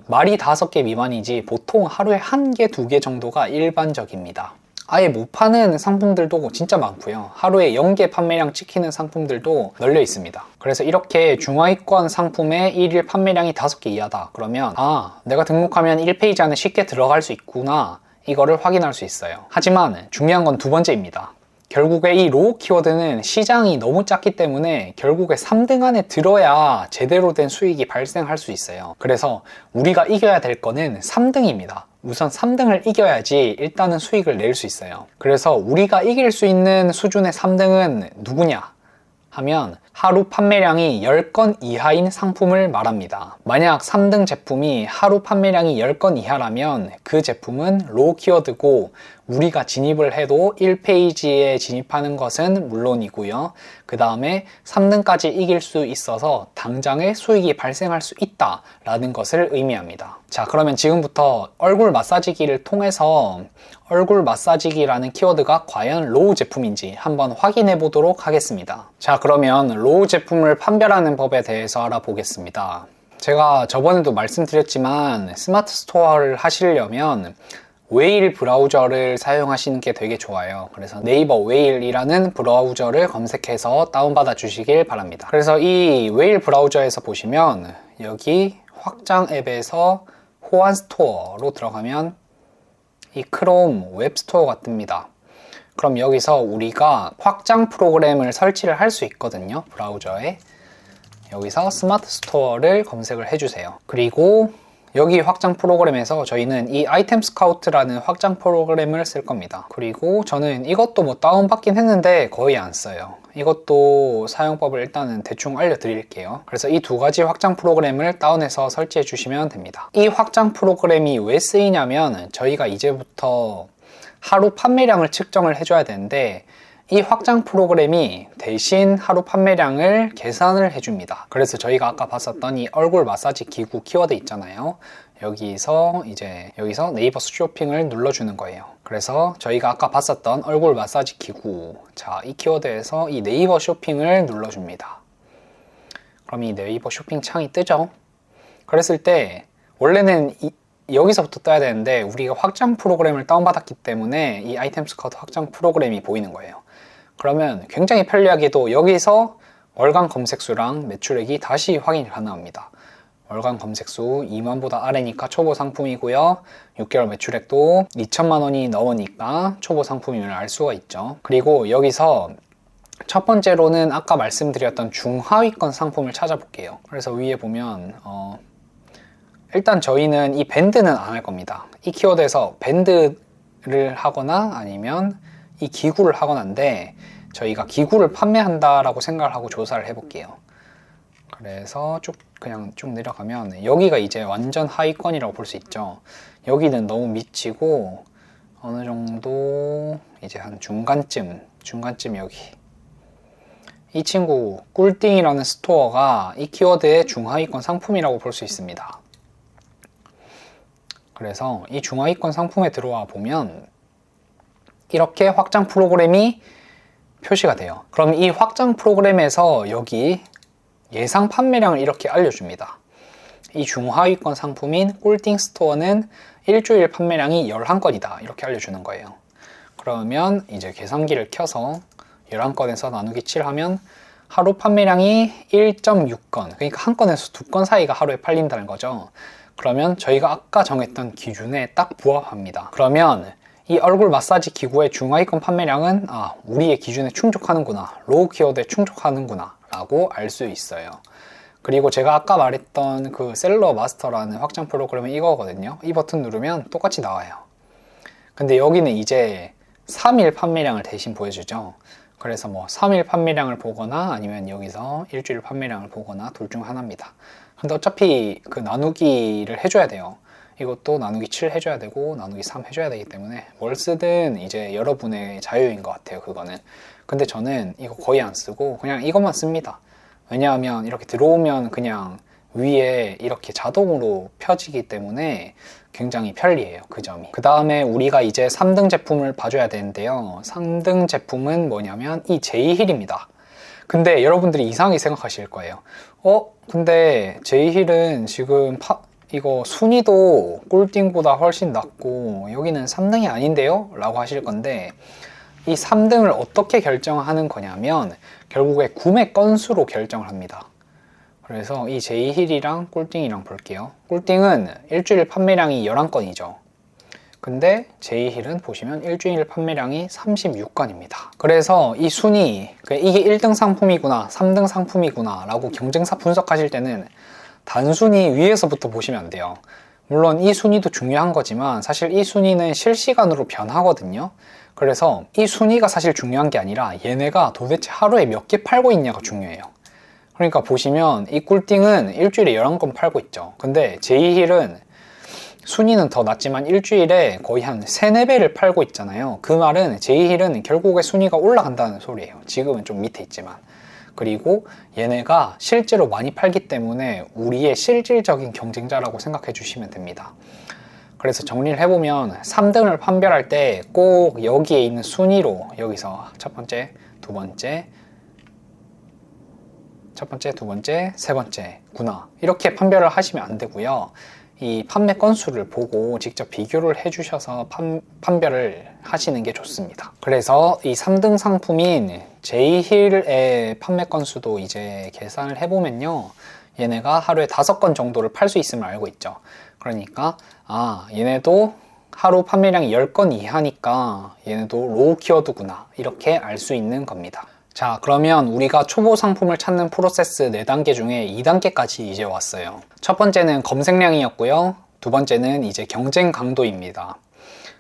말이 5개 미만이지 보통 하루에 1개, 2개 정도가 일반적입니다. 아예 못 파는 상품들도 진짜 많고요. 하루에 0개 판매량 찍히는 상품들도 널려 있습니다. 그래서 이렇게 중하위권 상품의 1일 판매량이 5개 이하다. 그러면 내가 등록하면 1페이지 안에 쉽게 들어갈 수 있구나. 이거를 확인할 수 있어요. 하지만 중요한 건 두 번째입니다. 결국에 이 로우 키워드는 시장이 너무 작기 때문에 결국에 3등 안에 들어야 제대로 된 수익이 발생할 수 있어요. 그래서 우리가 이겨야 될 거는 3등입니다. 우선 3등을 이겨야지 일단은 수익을 낼 수 있어요. 그래서 우리가 이길 수 있는 수준의 3등은 누구냐 하면 하루 판매량이 10건 이하인 상품을 말합니다. 만약 3등 제품이 하루 판매량이 10건 이하라면 그 제품은 로우 키워드고 우리가 진입을 해도 1페이지에 진입하는 것은 물론이고요. 그 다음에 3등까지 이길 수 있어서 당장의 수익이 발생할 수 있다라는 것을 의미합니다. 자, 그러면 지금부터 얼굴 마사지기를 통해서 얼굴 마사지기라는 키워드가 과연 로우 제품인지 한번 확인해 보도록 하겠습니다. 자, 그러면 로우 제품을 판별하는 법에 대해서 알아보겠습니다. 제가 저번에도 말씀드렸지만 스마트 스토어를 하시려면 웨일 브라우저를 사용하시는 게 되게 좋아요. 그래서 네이버 웨일이라는 브라우저를 검색해서 다운받아 주시길 바랍니다. 그래서 이 웨일 브라우저에서 보시면 여기 확장 앱에서 호환 스토어로 들어가면 이 크롬 웹스토어가 뜹니다. 그럼 여기서 우리가 확장 프로그램을 설치를 할 수 있거든요. 브라우저에 여기서 스마트 스토어를 검색을 해주세요. 그리고 여기 확장 프로그램에서 저희는 이 아이템 스카우트라는 확장 프로그램을 쓸 겁니다. 그리고 저는 이것도 뭐 다운받긴 했는데 거의 안 써요. 이것도 사용법을 일단은 대충 알려드릴게요. 그래서 이 두 가지 확장 프로그램을 다운해서 설치해 주시면 됩니다. 이 확장 프로그램이 왜 쓰이냐면 저희가 이제부터 하루 판매량을 측정을 해줘야 되는데 이 확장 프로그램이 대신 하루 판매량을 계산을 해줍니다. 그래서 저희가 아까 봤었던 이 얼굴 마사지 기구 키워드 있잖아요. 여기서 네이버 쇼핑을 눌러주는 거예요. 그래서 저희가 아까 봤었던 얼굴 마사지 기구, 자, 이 키워드에서 이 네이버 쇼핑을 눌러줍니다. 그럼 이 네이버 쇼핑 창이 뜨죠? 그랬을 때 원래는 여기서부터 떠야 되는데 우리가 확장 프로그램을 다운받았기 때문에 이 아이템 스카우트 확장 프로그램이 보이는 거예요. 그러면 굉장히 편리하게도 여기서 월간 검색수랑 매출액이 다시 확인이 가능합니다. 월간 검색수 2만보다 아래니까 초보 상품이고요. 6개월 매출액도 2천만 원이 넘으니까 초보 상품임을 알 수가 있죠. 그리고 여기서 첫 번째로는 아까 말씀드렸던 중하위권 상품을 찾아볼게요. 그래서 위에 보면 일단 저희는 이 밴드는 안 할 겁니다. 이 키워드에서 밴드를 하거나 아니면 이 기구를 하거나인데 저희가 기구를 판매한다라고 생각을 하고 조사를 해볼게요. 그래서 그냥 쭉 내려가면 여기가 이제 완전 하위권이라고 볼 수 있죠. 여기는 너무 미치고 어느 정도 이제 한 중간쯤 여기 이 친구 꿀띵이라는 스토어가 이 키워드의 중하위권 상품이라고 볼 수 있습니다. 그래서 이 중하위권 상품에 들어와 보면 이렇게 확장 프로그램이 표시가 돼요. 그럼 이 확장 프로그램에서 여기 예상 판매량을 이렇게 알려줍니다. 이 중하위권 상품인 꿀띵 스토어는 일주일 판매량이 11건이다 이렇게 알려주는 거예요. 그러면 이제 계산기를 켜서 11건에서 나누기 7 하면 하루 판매량이 1.6건, 그러니까 한 건에서 두 건 사이가 하루에 팔린다는 거죠. 그러면 저희가 아까 정했던 기준에 딱 부합합니다. 그러면 이 얼굴 마사지 기구의 중하위권 판매량은 우리의 기준에 충족하는구나, 로우 키워드에 충족하는구나 라고 알 수 있어요. 그리고 제가 아까 말했던 그 셀러 마스터라는 확장 프로그램은 이거거든요. 이 버튼 누르면 똑같이 나와요. 근데 여기는 이제 3일 판매량을 대신 보여주죠. 그래서 뭐 3일 판매량을 보거나 아니면 여기서 일주일 판매량을 보거나 둘 중 하나입니다. 근데 어차피 그 나누기를 해줘야 돼요. 이것도 나누기 7 해줘야 되고 나누기 3 해줘야 되기 때문에 뭘 쓰든 이제 여러분의 자유인 것 같아요, 그거는. 근데 저는 이거 거의 안 쓰고 그냥 이것만 씁니다. 왜냐하면 이렇게 들어오면 그냥 위에 이렇게 자동으로 펴지기 때문에 굉장히 편리해요, 그 점이. 그 다음에 우리가 이제 3등 제품을 봐줘야 되는데요. 3등 제품은 뭐냐면 이 제이힐입니다. 근데 여러분들이 이상하게 생각하실 거예요. 근데 제이힐은 지금 이거 순위도 꿀띵보다 훨씬 낮고 여기는 3등이 아닌데요? 라고 하실 건데, 이 3등을 어떻게 결정하는 거냐면 결국에 구매 건수로 결정을 합니다. 그래서 이 제이힐이랑 꿀띵이랑 볼게요. 꿀띵은 일주일 판매량이 11건이죠. 근데 제이힐은 보시면 일주일 판매량이 36건입니다. 그래서 이 순위, 이게 1등 상품이구나, 3등 상품이구나 라고 경쟁사 분석하실 때는 단순히 위에서부터 보시면 안 돼요. 물론 이 순위도 중요한 거지만 사실 이 순위는 실시간으로 변하거든요. 그래서 이 순위가 사실 중요한 게 아니라 얘네가 도대체 하루에 몇 개 팔고 있냐가 중요해요. 그러니까 보시면 이 꿀띵은 일주일에 11건 팔고 있죠. 근데 제이힐은 순위는 더 낮지만 일주일에 거의 한 3, 4배를 팔고 있잖아요. 그 말은 제이힐은 결국에 순위가 올라간다는 소리예요. 지금은 좀 밑에 있지만. 그리고 얘네가 실제로 많이 팔기 때문에 우리의 실질적인 경쟁자라고 생각해 주시면 됩니다. 그래서 정리를 해보면 3등을 판별할 때 꼭 여기에 있는 순위로 여기서 첫 번째, 두 번째, 세 번째구나 이렇게 판별을 하시면 안 되고요. 이 판매 건수를 보고 직접 비교를 해주셔서 판별을 하시는 게 좋습니다. 그래서 이 3등 상품인 제이힐의 판매 건수도 이제 계산을 해보면요. 얘네가 하루에 5건 정도를 팔 수 있음을 알고 있죠. 그러니까 얘네도 하루 판매량이 10건 이하니까 얘네도 로우 키워드구나 이렇게 알 수 있는 겁니다. 자, 그러면 우리가 초보 상품을 찾는 프로세스 4단계 중에 2단계까지 이제 왔어요. 첫 번째는 검색량이었고요. 두 번째는 이제 경쟁 강도입니다.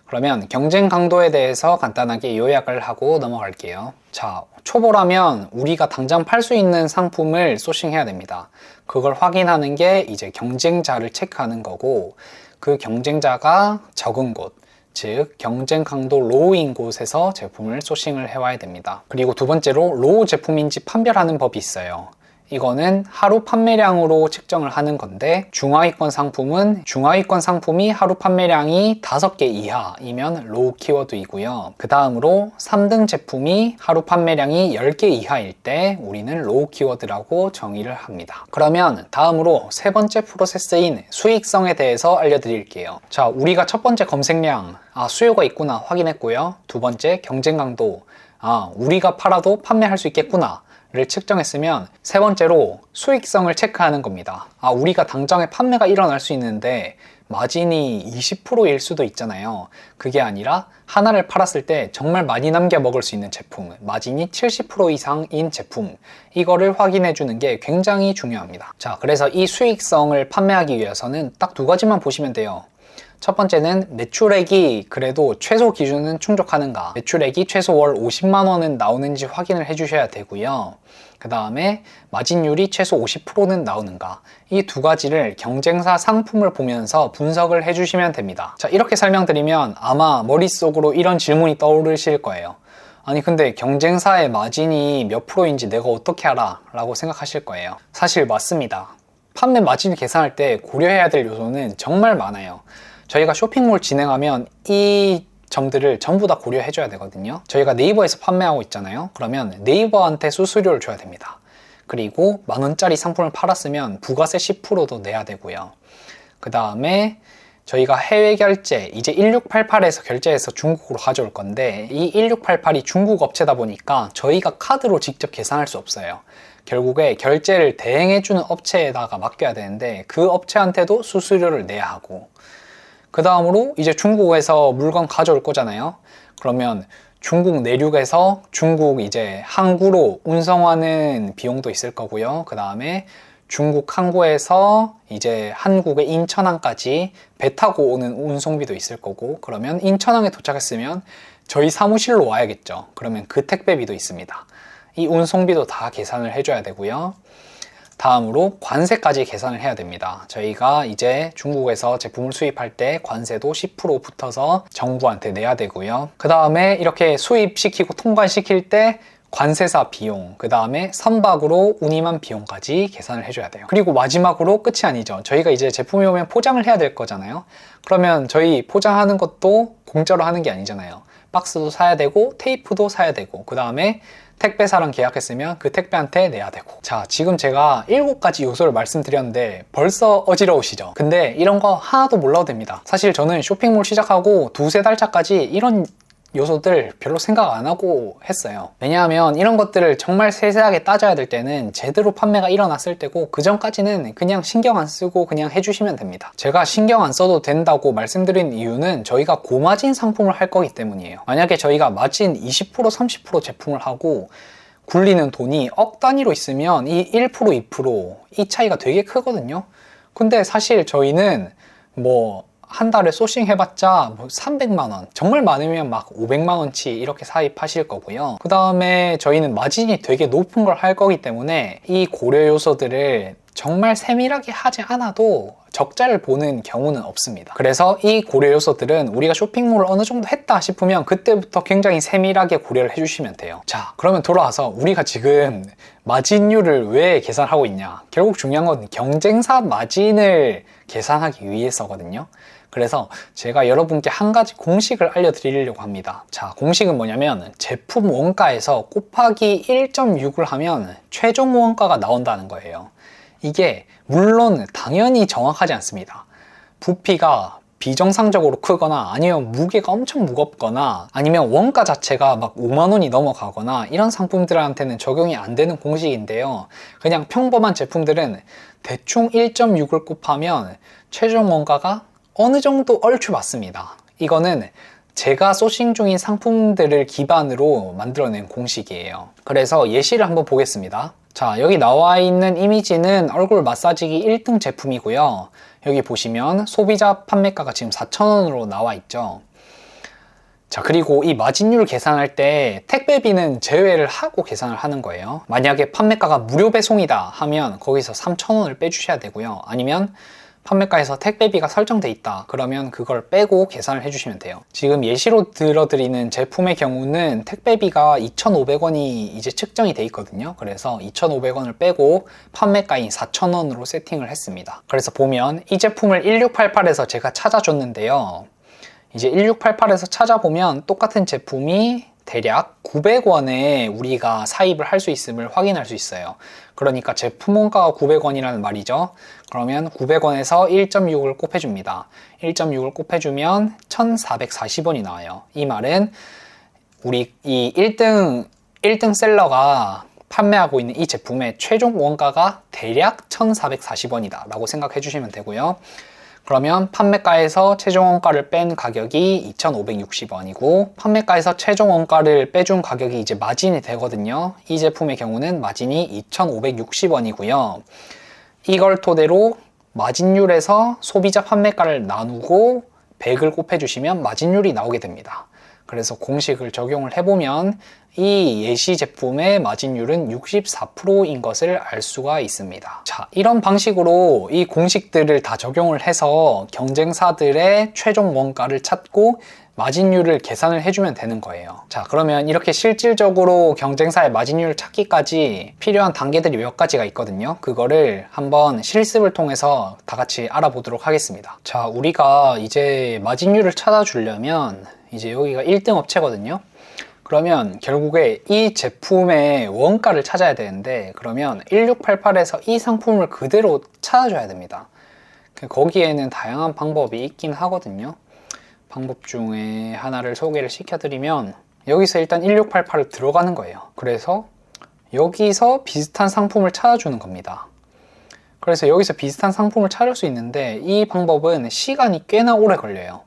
그러면 경쟁 강도에 대해서 간단하게 요약을 하고 넘어갈게요. 자, 초보라면 우리가 당장 팔 수 있는 상품을 소싱해야 됩니다. 그걸 확인하는 게 이제 경쟁자를 체크하는 거고, 그 경쟁자가 적은 곳, 즉 경쟁 강도 로우인 곳에서 제품을 소싱을 해와야 됩니다. 그리고 두 번째로 로우 제품인지 판별하는 법이 있어요. 이거는 하루 판매량으로 측정을 하는 건데, 중하위권 상품이 하루 판매량이 5개 이하이면 로우 키워드이고요. 그 다음으로 3등 제품이 하루 판매량이 10개 이하일 때 우리는 로우 키워드라고 정의를 합니다. 그러면 다음으로 세 번째 프로세스인 수익성에 대해서 알려드릴게요. 자, 우리가 첫 번째 검색량, 수요가 있구나 확인했고요. 두 번째 경쟁 강도, 우리가 팔아도 판매할 수 있겠구나 를 측정했으면, 세 번째로 수익성을 체크하는 겁니다. 우리가 당장에 판매가 일어날 수 있는데 마진이 20%일 수도 있잖아요. 그게 아니라 하나를 팔았을 때 정말 많이 남겨 먹을 수 있는 제품, 마진이 70% 이상인 제품, 이거를 확인해 주는 게 굉장히 중요합니다. 자, 그래서 이 수익성을 판매하기 위해서는 딱 2가지만 보시면 돼요. 첫 번째는 매출액이 그래도 최소 기준은 충족하는가, 매출액이 최소 월 50만 원은 나오는지 확인을 해주셔야 되고요. 그 다음에 마진율이 최소 50%는 나오는가, 이 2가지를 경쟁사 상품을 보면서 분석을 해주시면 됩니다. 자, 이렇게 설명드리면 아마 머릿속으로 이런 질문이 떠오르실 거예요. 아니 근데 경쟁사의 마진이 몇 프로인지 내가 어떻게 알아? 라고 생각하실 거예요. 사실 맞습니다. 판매 마진 계산할 때 고려해야 될 요소는 정말 많아요. 저희가 쇼핑몰 진행하면 이 점들을 전부 다 고려해 줘야 되거든요. 저희가 네이버에서 판매하고 있잖아요. 그러면 네이버한테 수수료를 줘야 됩니다. 그리고 10,000원짜리 상품을 팔았으면 부가세 10%도 내야 되고요. 그 다음에 저희가 해외 결제, 이제 1688에서 결제해서 중국으로 가져올 건데, 이 1688이 중국 업체다 보니까 저희가 카드로 직접 계산할 수 없어요. 결국에 결제를 대행해주는 업체에다가 맡겨야 되는데 그 업체한테도 수수료를 내야 하고, 그 다음으로 이제 중국에서 물건 가져올 거잖아요. 그러면 중국 내륙에서 중국 이제 항구로 운송하는 비용도 있을 거고요. 그 다음에 중국 항구에서 이제 한국의 인천항까지 배 타고 오는 운송비도 있을 거고, 그러면 인천항에 도착했으면 저희 사무실로 와야겠죠. 그러면 그 택배비도 있습니다. 이 운송비도 다 계산을 해줘야 되고요. 다음으로 관세까지 계산을 해야 됩니다. 저희가 이제 중국에서 제품을 수입할 때 관세도 10% 붙어서 정부한테 내야 되고요. 그 다음에 이렇게 수입시키고 통관시킬 때 관세사 비용, 그 다음에 선박으로 운임한 비용까지 계산을 해줘야 돼요. 그리고 마지막으로 끝이 아니죠. 저희가 이제 제품이 오면 포장을 해야 될 거잖아요. 그러면 저희 포장하는 것도 공짜로 하는 게 아니잖아요. 박스도 사야 되고 테이프도 사야 되고, 그 다음에 택배사랑 계약했으면 그 택배한테 내야 되고. 자, 지금 제가 7가지 요소를 말씀드렸는데 벌써 어지러우시죠? 근데 이런 거 하나도 몰라도 됩니다. 사실 저는 쇼핑몰 시작하고 2-3달 차까지 이런 요소들 별로 생각 안 하고 했어요. 왜냐하면 이런 것들을 정말 세세하게 따져야 될 때는 제대로 판매가 일어났을 때고, 그 전까지는 그냥 신경 안 쓰고 그냥 해주시면 됩니다. 제가 신경 안 써도 된다고 말씀드린 이유는 저희가 고마진 상품을 할 거기 때문이에요. 만약에 저희가 마진 20% 30% 제품을 하고 굴리는 돈이 억 단위로 있으면 이 1% 2%이 차이가 되게 크거든요. 근데 사실 저희는 한 달에 소싱 해봤자 300만원, 정말 많으면 막 500만원치 이렇게 사입하실 거고요. 그 다음에 저희는 마진이 되게 높은 걸 할 거기 때문에 이 고려 요소들을 정말 세밀하게 하지 않아도 적자를 보는 경우는 없습니다. 그래서 이 고려 요소들은 우리가 쇼핑몰을 어느 정도 했다 싶으면 그때부터 굉장히 세밀하게 고려를 해주시면 돼요. 자, 그러면 돌아와서 우리가 지금 마진율을 왜 계산하고 있냐? 결국 중요한 건 경쟁사 마진을 계산하기 위해서거든요. 그래서 제가 여러분께 한 가지 공식을 알려드리려고 합니다. 자, 공식은 뭐냐면 제품 원가에서 곱하기 1.6을 하면 최종 원가가 나온다는 거예요. 이게 물론 당연히 정확하지 않습니다. 부피가 비정상적으로 크거나 아니면 무게가 엄청 무겁거나 아니면 원가 자체가 막 5만 원이 넘어가거나 이런 상품들한테는 적용이 안 되는 공식인데요. 그냥 평범한 제품들은 대충 1.6을 곱하면 최종 원가가 어느 정도 얼추 맞습니다. 이거는 제가 소싱 중인 상품들을 기반으로 만들어낸 공식이에요. 그래서 예시를 한번 보겠습니다. 자, 여기 나와 있는 이미지는 얼굴 마사지기 1등 제품이고요. 여기 보시면 소비자 판매가가 지금 4,000원으로 나와 있죠. 자, 그리고 이 마진율 계산할 때 택배비는 제외를 하고 계산을 하는 거예요. 만약에 판매가가 무료 배송이다 하면 거기서 3,000원을 빼주셔야 되고요. 아니면 판매가에서 택배비가 설정돼 있다 그러면 그걸 빼고 계산을 해주시면 돼요. 지금 예시로 들어드리는 제품의 경우는 택배비가 2,500원이 이제 측정이 돼 있거든요. 그래서 2,500원을 빼고 판매가인 4,000원으로 세팅을 했습니다. 그래서 보면 이 제품을 1688에서 제가 찾아줬는데요. 이제 1688에서 찾아보면 똑같은 제품이 대략 900원에 우리가 사입을 할 수 있음을 확인할 수 있어요. 그러니까 제품 원가가 900원이라는 말이죠. 그러면 900원에서 1.6을 곱해줍니다. 1.6을 곱해주면 1,440원이 나와요. 이 말은 우리 이 1등 셀러가 판매하고 있는 이 제품의 최종 원가가 대략 1,440원이다 라고 생각해 주시면 되고요. 그러면 판매가에서 최종 원가를 뺀 가격이 2,560원이고 판매가에서 최종 원가를 빼준 가격이 이제 마진이 되거든요. 이 제품의 경우는 마진이 2,560원이고요. 이걸 토대로 마진율에서 소비자 판매가를 나누고 100을 곱해주시면 마진율이 나오게 됩니다. 그래서 공식을 적용을 해보면 이 예시 제품의 마진율은 64%인 것을 알 수가 있습니다. 자, 이런 방식으로 이 공식들을 다 적용을 해서 경쟁사들의 최종 원가를 찾고 마진율을 계산을 해주면 되는 거예요. 자, 그러면 이렇게 실질적으로 경쟁사의 마진율을 찾기까지 필요한 단계들이 몇 가지가 있거든요. 그거를 한번 실습을 통해서 다 같이 알아보도록 하겠습니다. 자, 우리가 이제 마진율을 찾아주려면 이제 여기가 1등 업체거든요. 그러면 결국에 이 제품의 원가를 찾아야 되는데 그러면 1688에서 이 상품을 그대로 찾아줘야 됩니다. 거기에는 다양한 방법이 있긴 하거든요. 방법 중에 하나를 소개를 시켜드리면 여기서 일단 1688을 들어가는 거예요. 그래서 여기서 비슷한 상품을 찾아주는 겁니다. 그래서 여기서 비슷한 상품을 찾을 수 있는데 이 방법은 시간이 꽤나 오래 걸려요.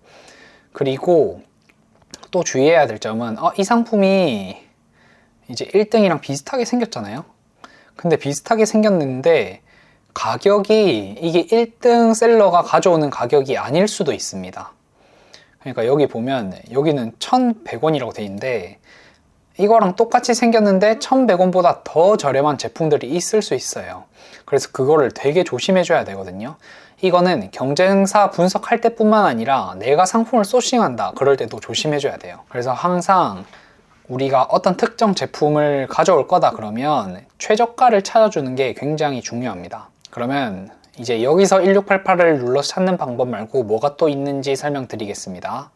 그리고 또 주의해야 될 점은 이 상품이 이제 1등이랑 비슷하게 생겼잖아요. 근데 비슷하게 생겼는데 가격이 이게 1등 셀러가 가져오는 가격이 아닐 수도 있습니다. 그러니까 여기 보면 여기는 1,100원이라고 돼 있는데 이거랑 똑같이 생겼는데 1,100원보다 더 저렴한 제품들이 있을 수 있어요. 그래서 그거를 되게 조심해 줘야 되거든요. 이거는 경쟁사 분석할 때뿐만 아니라 내가 상품을 소싱한다 그럴 때도 조심해 줘야 돼요. 그래서 항상 우리가 어떤 특정 제품을 가져올 거다 그러면 최저가를 찾아주는 게 굉장히 중요합니다. 그러면 이제 여기서 1688을 눌러서 찾는 방법 말고 뭐가 또 있는지 설명드리겠습니다.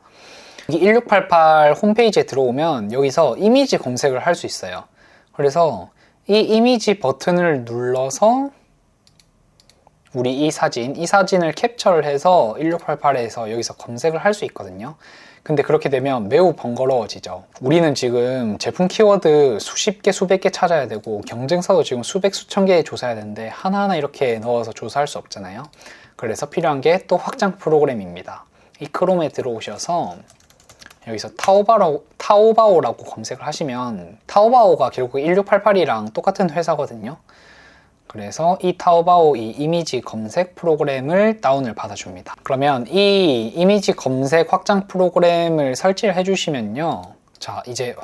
여기 1688 홈페이지에 들어오면 여기서 이미지 검색을 할 수 있어요. 그래서 이 이미지 버튼을 눌러서 우리 이 사진을 캡처를 해서 1688에서 여기서 검색을 할 수 있거든요. 근데 그렇게 되면 매우 번거로워지죠. 우리는 지금 제품 키워드 수십 개, 수백 개 찾아야 되고 경쟁사도 지금 수백, 수천 개 조사해야 되는데 하나하나 이렇게 넣어서 조사할 수 없잖아요. 그래서 필요한 게 또 확장 프로그램입니다. 이 크롬에 들어오셔서 여기서 타오바오라고 검색을 하시면 타오바오가 결국 1688이랑 똑같은 회사거든요. 그래서 이 타오바오 이 이미지 검색 프로그램을 다운을 받아줍니다. 그러면 이 이미지 검색 확장 프로그램을 설치를 해주시면요. 자, 이제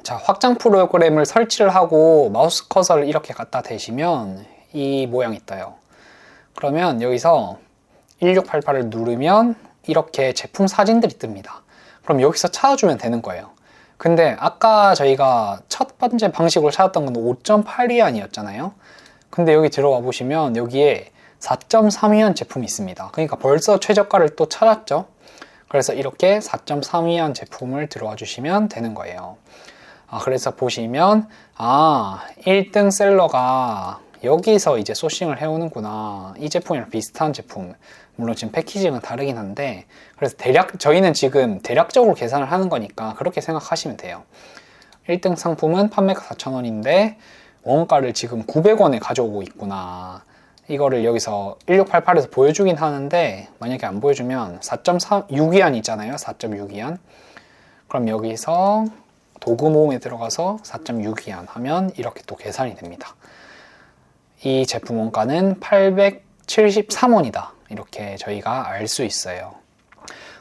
확장 프로그램을 설치를 하고 마우스 커서를 이렇게 갖다 대시면 이 모양이 떠요. 그러면 여기서 1688을 누르면 이렇게 제품 사진들이 뜹니다. 그럼 여기서 찾아주면 되는 거예요. 근데 아까 저희가 첫 번째 방식으로 찾았던 건 5.8위안이었잖아요. 근데 여기 들어와 보시면 여기에 4.3위안 제품이 있습니다. 그러니까 벌써 최저가를 또 찾았죠. 그래서 이렇게 4.3위안 제품을 들어와 주시면 되는 거예요. 그래서 보시면 1등 셀러가 여기서 이제 소싱을 해오는구나. 이 제품이랑 비슷한 제품. 물론 지금 패키징은 다르긴 한데 그래서 저희는 지금 대략적으로 계산을 하는 거니까 그렇게 생각하시면 돼요. 1등 상품은 판매가 4,000원인데 원가를 지금 900원에 가져오고 있구나. 이거를 여기서 1688에서 보여주긴 하는데 만약에 안 보여주면 4.6위안 있잖아요. 4.6위안. 그럼 여기서 도구 모음에 들어가서 4.6위안 하면 이렇게 또 계산이 됩니다. 이 제품 원가는 873원이다. 이렇게 저희가 알 수 있어요.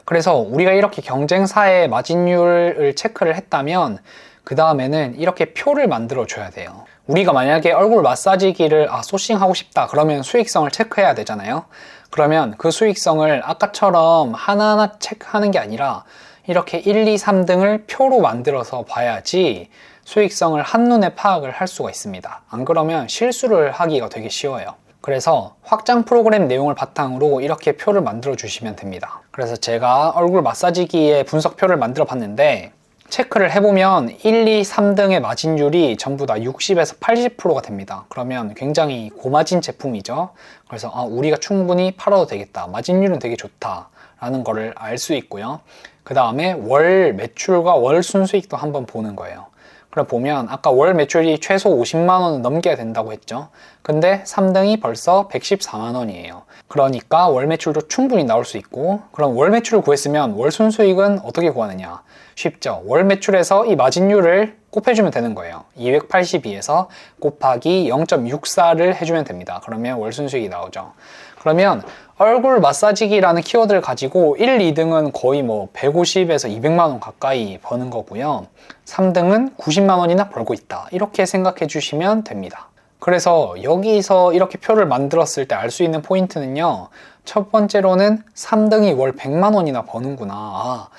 그래서 우리가 이렇게 경쟁사의 마진율을 체크를 했다면 그 다음에는 이렇게 표를 만들어 줘야 돼요. 우리가 만약에 얼굴 마사지기를 소싱하고 싶다 그러면 수익성을 체크해야 되잖아요. 그러면 그 수익성을 아까처럼 하나하나 체크하는 게 아니라 이렇게 1, 2, 3등을 표로 만들어서 봐야지 수익성을 한눈에 파악을 할 수가 있습니다. 안 그러면 실수를 하기가 되게 쉬워요. 그래서 확장 프로그램 내용을 바탕으로 이렇게 표를 만들어 주시면 됩니다. 그래서 제가 얼굴 마사지기의 분석표를 만들어 봤는데 체크를 해보면 1, 2, 3등의 마진율이 전부 다 60에서 80%가 됩니다. 그러면 굉장히 고마진 제품이죠. 그래서 우리가 충분히 팔아도 되겠다. 마진율은 되게 좋다. 라는 거를 알 수 있고요. 그 다음에 월 매출과 월 순수익도 한번 보는 거예요. 그럼 보면 아까 월 매출이 최소 50만 원은 넘겨야 된다고 했죠. 근데 3등이 벌써 114만 원이에요. 그러니까 월 매출도 충분히 나올 수 있고 그럼 월 매출을 구했으면 월 순수익은 어떻게 구하느냐? 쉽죠. 월 매출에서 이 마진율을 곱해주면 되는 거예요. 282에서 곱하기 0.64를 해주면 됩니다. 그러면 월 순수익이 나오죠. 그러면 얼굴 마사지기라는 키워드를 가지고 1, 2등은 거의 150에서 200만 원 가까이 버는 거고요. 3등은 90만 원이나 벌고 있다. 이렇게 생각해 주시면 됩니다. 그래서 여기서 이렇게 표를 만들었을 때 알 수 있는 포인트는요. 첫 번째로는 3등이 월 100만 원이나 버는구나.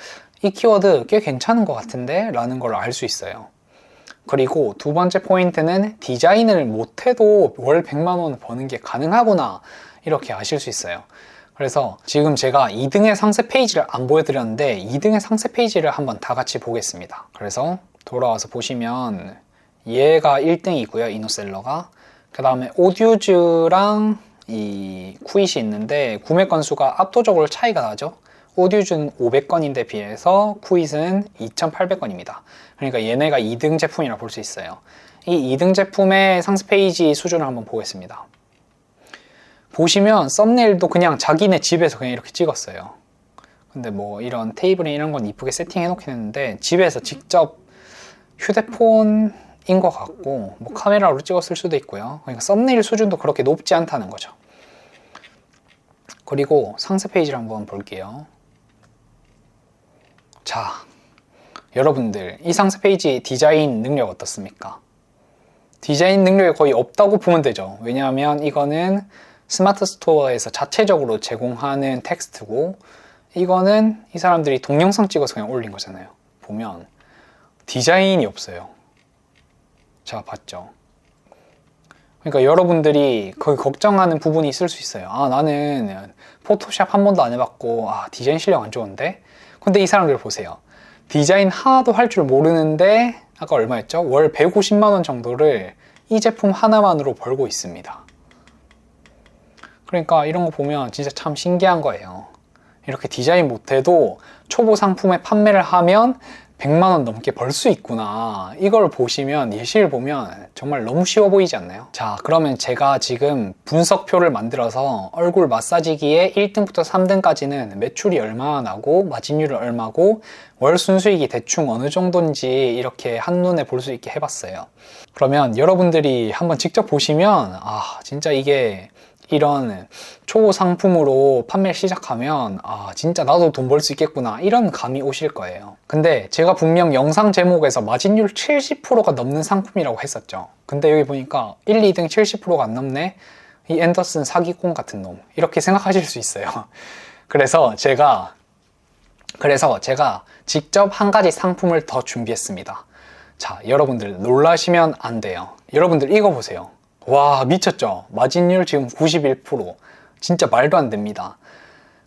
이 키워드 꽤 괜찮은 것 같은데? 라는 걸 알 수 있어요. 그리고 두 번째 포인트는 디자인을 못해도 월 100만 원 버는 게 가능하구나. 이렇게 아실 수 있어요. 그래서 지금 제가 2등의 상세 페이지를 안 보여드렸는데 2등의 상세 페이지를 한번 다 같이 보겠습니다. 그래서 돌아와서 보시면 얘가 1등이고요. 이노셀러가. 그 다음에 오듀즈랑 이 쿠잇이 있는데 구매 건수가 압도적으로 차이가 나죠. 오듀즈는 500건인데 비해서 쿠잇은 2,800건입니다. 그러니까 얘네가 2등 제품이라 볼 수 있어요. 이 2등 제품의 상세 페이지 수준을 한번 보겠습니다. 보시면 썸네일도 그냥 자기네 집에서 그냥 이렇게 찍었어요. 근데 뭐 이런 테이블에 이런 건 이쁘게 세팅해 놓긴 했는데 집에서 직접 휴대폰인 것 같고 뭐 카메라로 찍었을 수도 있고요. 그러니까 썸네일 수준도 그렇게 높지 않다는 거죠. 그리고 상세 페이지를 한번 볼게요. 자, 여러분들 이 상세 페이지 디자인 능력 어떻습니까? 디자인 능력이 거의 없다고 보면 되죠. 왜냐하면 이거는 스마트 스토어에서 자체적으로 제공하는 텍스트고 이거는 이 사람들이 동영상 찍어서 그냥 올린 거잖아요. 보면 디자인이 없어요. 자, 봤죠? 그러니까 여러분들이 거의 걱정하는 부분이 있을 수 있어요. 아, 나는 포토샵 한 번도 안 해봤고 디자인 실력 안 좋은데? 근데 이 사람들 보세요. 디자인 하나도 할 줄 모르는데 아까 얼마였죠? 월 150만 원 정도를 이 제품 하나만으로 벌고 있습니다. 그러니까 이런 거 보면 진짜 참 신기한 거예요. 이렇게 디자인 못해도 초보 상품에 판매를 하면 100만 원 넘게 벌 수 있구나. 이걸 보시면, 예시를 보면 정말 너무 쉬워 보이지 않나요? 자, 그러면 제가 지금 분석표를 만들어서 얼굴 마사지기에 1등부터 3등까지는 매출이 얼마나 나고 마진율은 얼마고 월 순수익이 대충 어느 정도인지 이렇게 한눈에 볼 수 있게 해봤어요. 그러면 여러분들이 한번 직접 보시면 진짜 이게 이런 초보 상품으로 판매를 시작하면 진짜 나도 돈 벌 수 있겠구나 이런 감이 오실 거예요. 근데 제가 분명 영상 제목에서 마진율 70%가 넘는 상품이라고 했었죠. 근데 여기 보니까 1, 2등 70%가 안 넘네? 이 앤더슨 사기꾼 같은 놈, 이렇게 생각하실 수 있어요. 그래서 제가 직접 한 가지 상품을 더 준비했습니다. 자, 여러분들 놀라시면 안 돼요. 여러분들 이거 보세요. 와, 미쳤죠? 마진율 지금 91%. 진짜 말도 안 됩니다.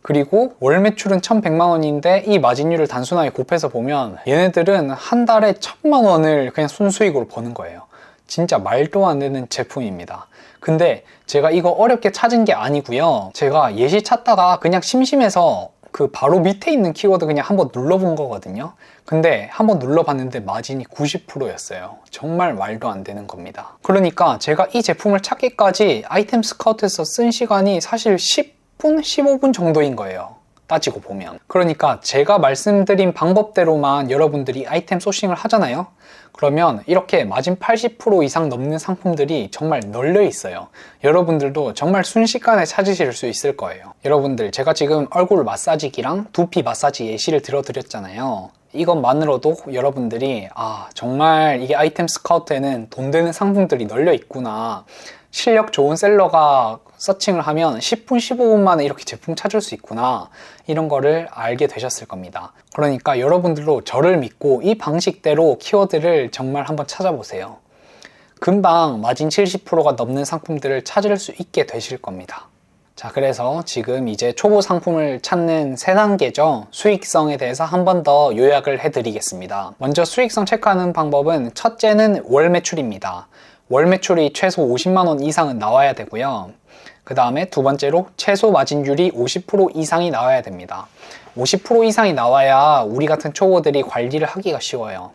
그리고 월 매출은 1100만 원인데 이 마진율을 단순하게 곱해서 보면 얘네들은 한 달에 1000만 원을 그냥 순수익으로 버는 거예요. 진짜 말도 안 되는 제품입니다. 근데 제가 이거 어렵게 찾은 게 아니고요. 제가 예시 찾다가 그냥 심심해서 그 바로 밑에 있는 키워드 그냥 한번 눌러본 거거든요. 근데 한번 눌러봤는데 마진이 90%였어요. 정말 말도 안 되는 겁니다. 그러니까 제가 이 제품을 찾기까지 아이템 스카우트에서 쓴 시간이 사실 10분, 15분 정도인 거예요. 따지고 보면. 그러니까 제가 말씀드린 방법대로만 여러분들이 아이템 소싱을 하잖아요. 그러면 이렇게 마진 80% 이상 넘는 상품들이 정말 널려 있어요. 여러분들도 정말 순식간에 찾으실 수 있을 거예요. 여러분들, 제가 지금 얼굴 마사지기랑 두피 마사지 예시를 들어드렸잖아요. 이것만으로도 여러분들이 정말 이게 아이템 스카우트에는 돈 되는 상품들이 널려 있구나, 실력 좋은 셀러가 서칭을 하면 10분, 15분 만에 이렇게 제품 찾을 수 있구나, 이런 거를 알게 되셨을 겁니다. 그러니까 여러분들도 저를 믿고 이 방식대로 키워드를 정말 한번 찾아보세요. 금방 마진 70%가 넘는 상품들을 찾을 수 있게 되실 겁니다. 자, 그래서 지금 이제 초보 상품을 찾는 3단계죠. 수익성에 대해서 한 번 더 요약을 해드리겠습니다. 먼저 수익성 체크하는 방법은 첫째는 월 매출입니다. 월 매출이 최소 50만 원 이상은 나와야 되고요. 그 다음에 두 번째로 최소 마진율이 50% 이상이 나와야 됩니다. 50% 이상이 나와야 우리 같은 초보들이 관리를 하기가 쉬워요.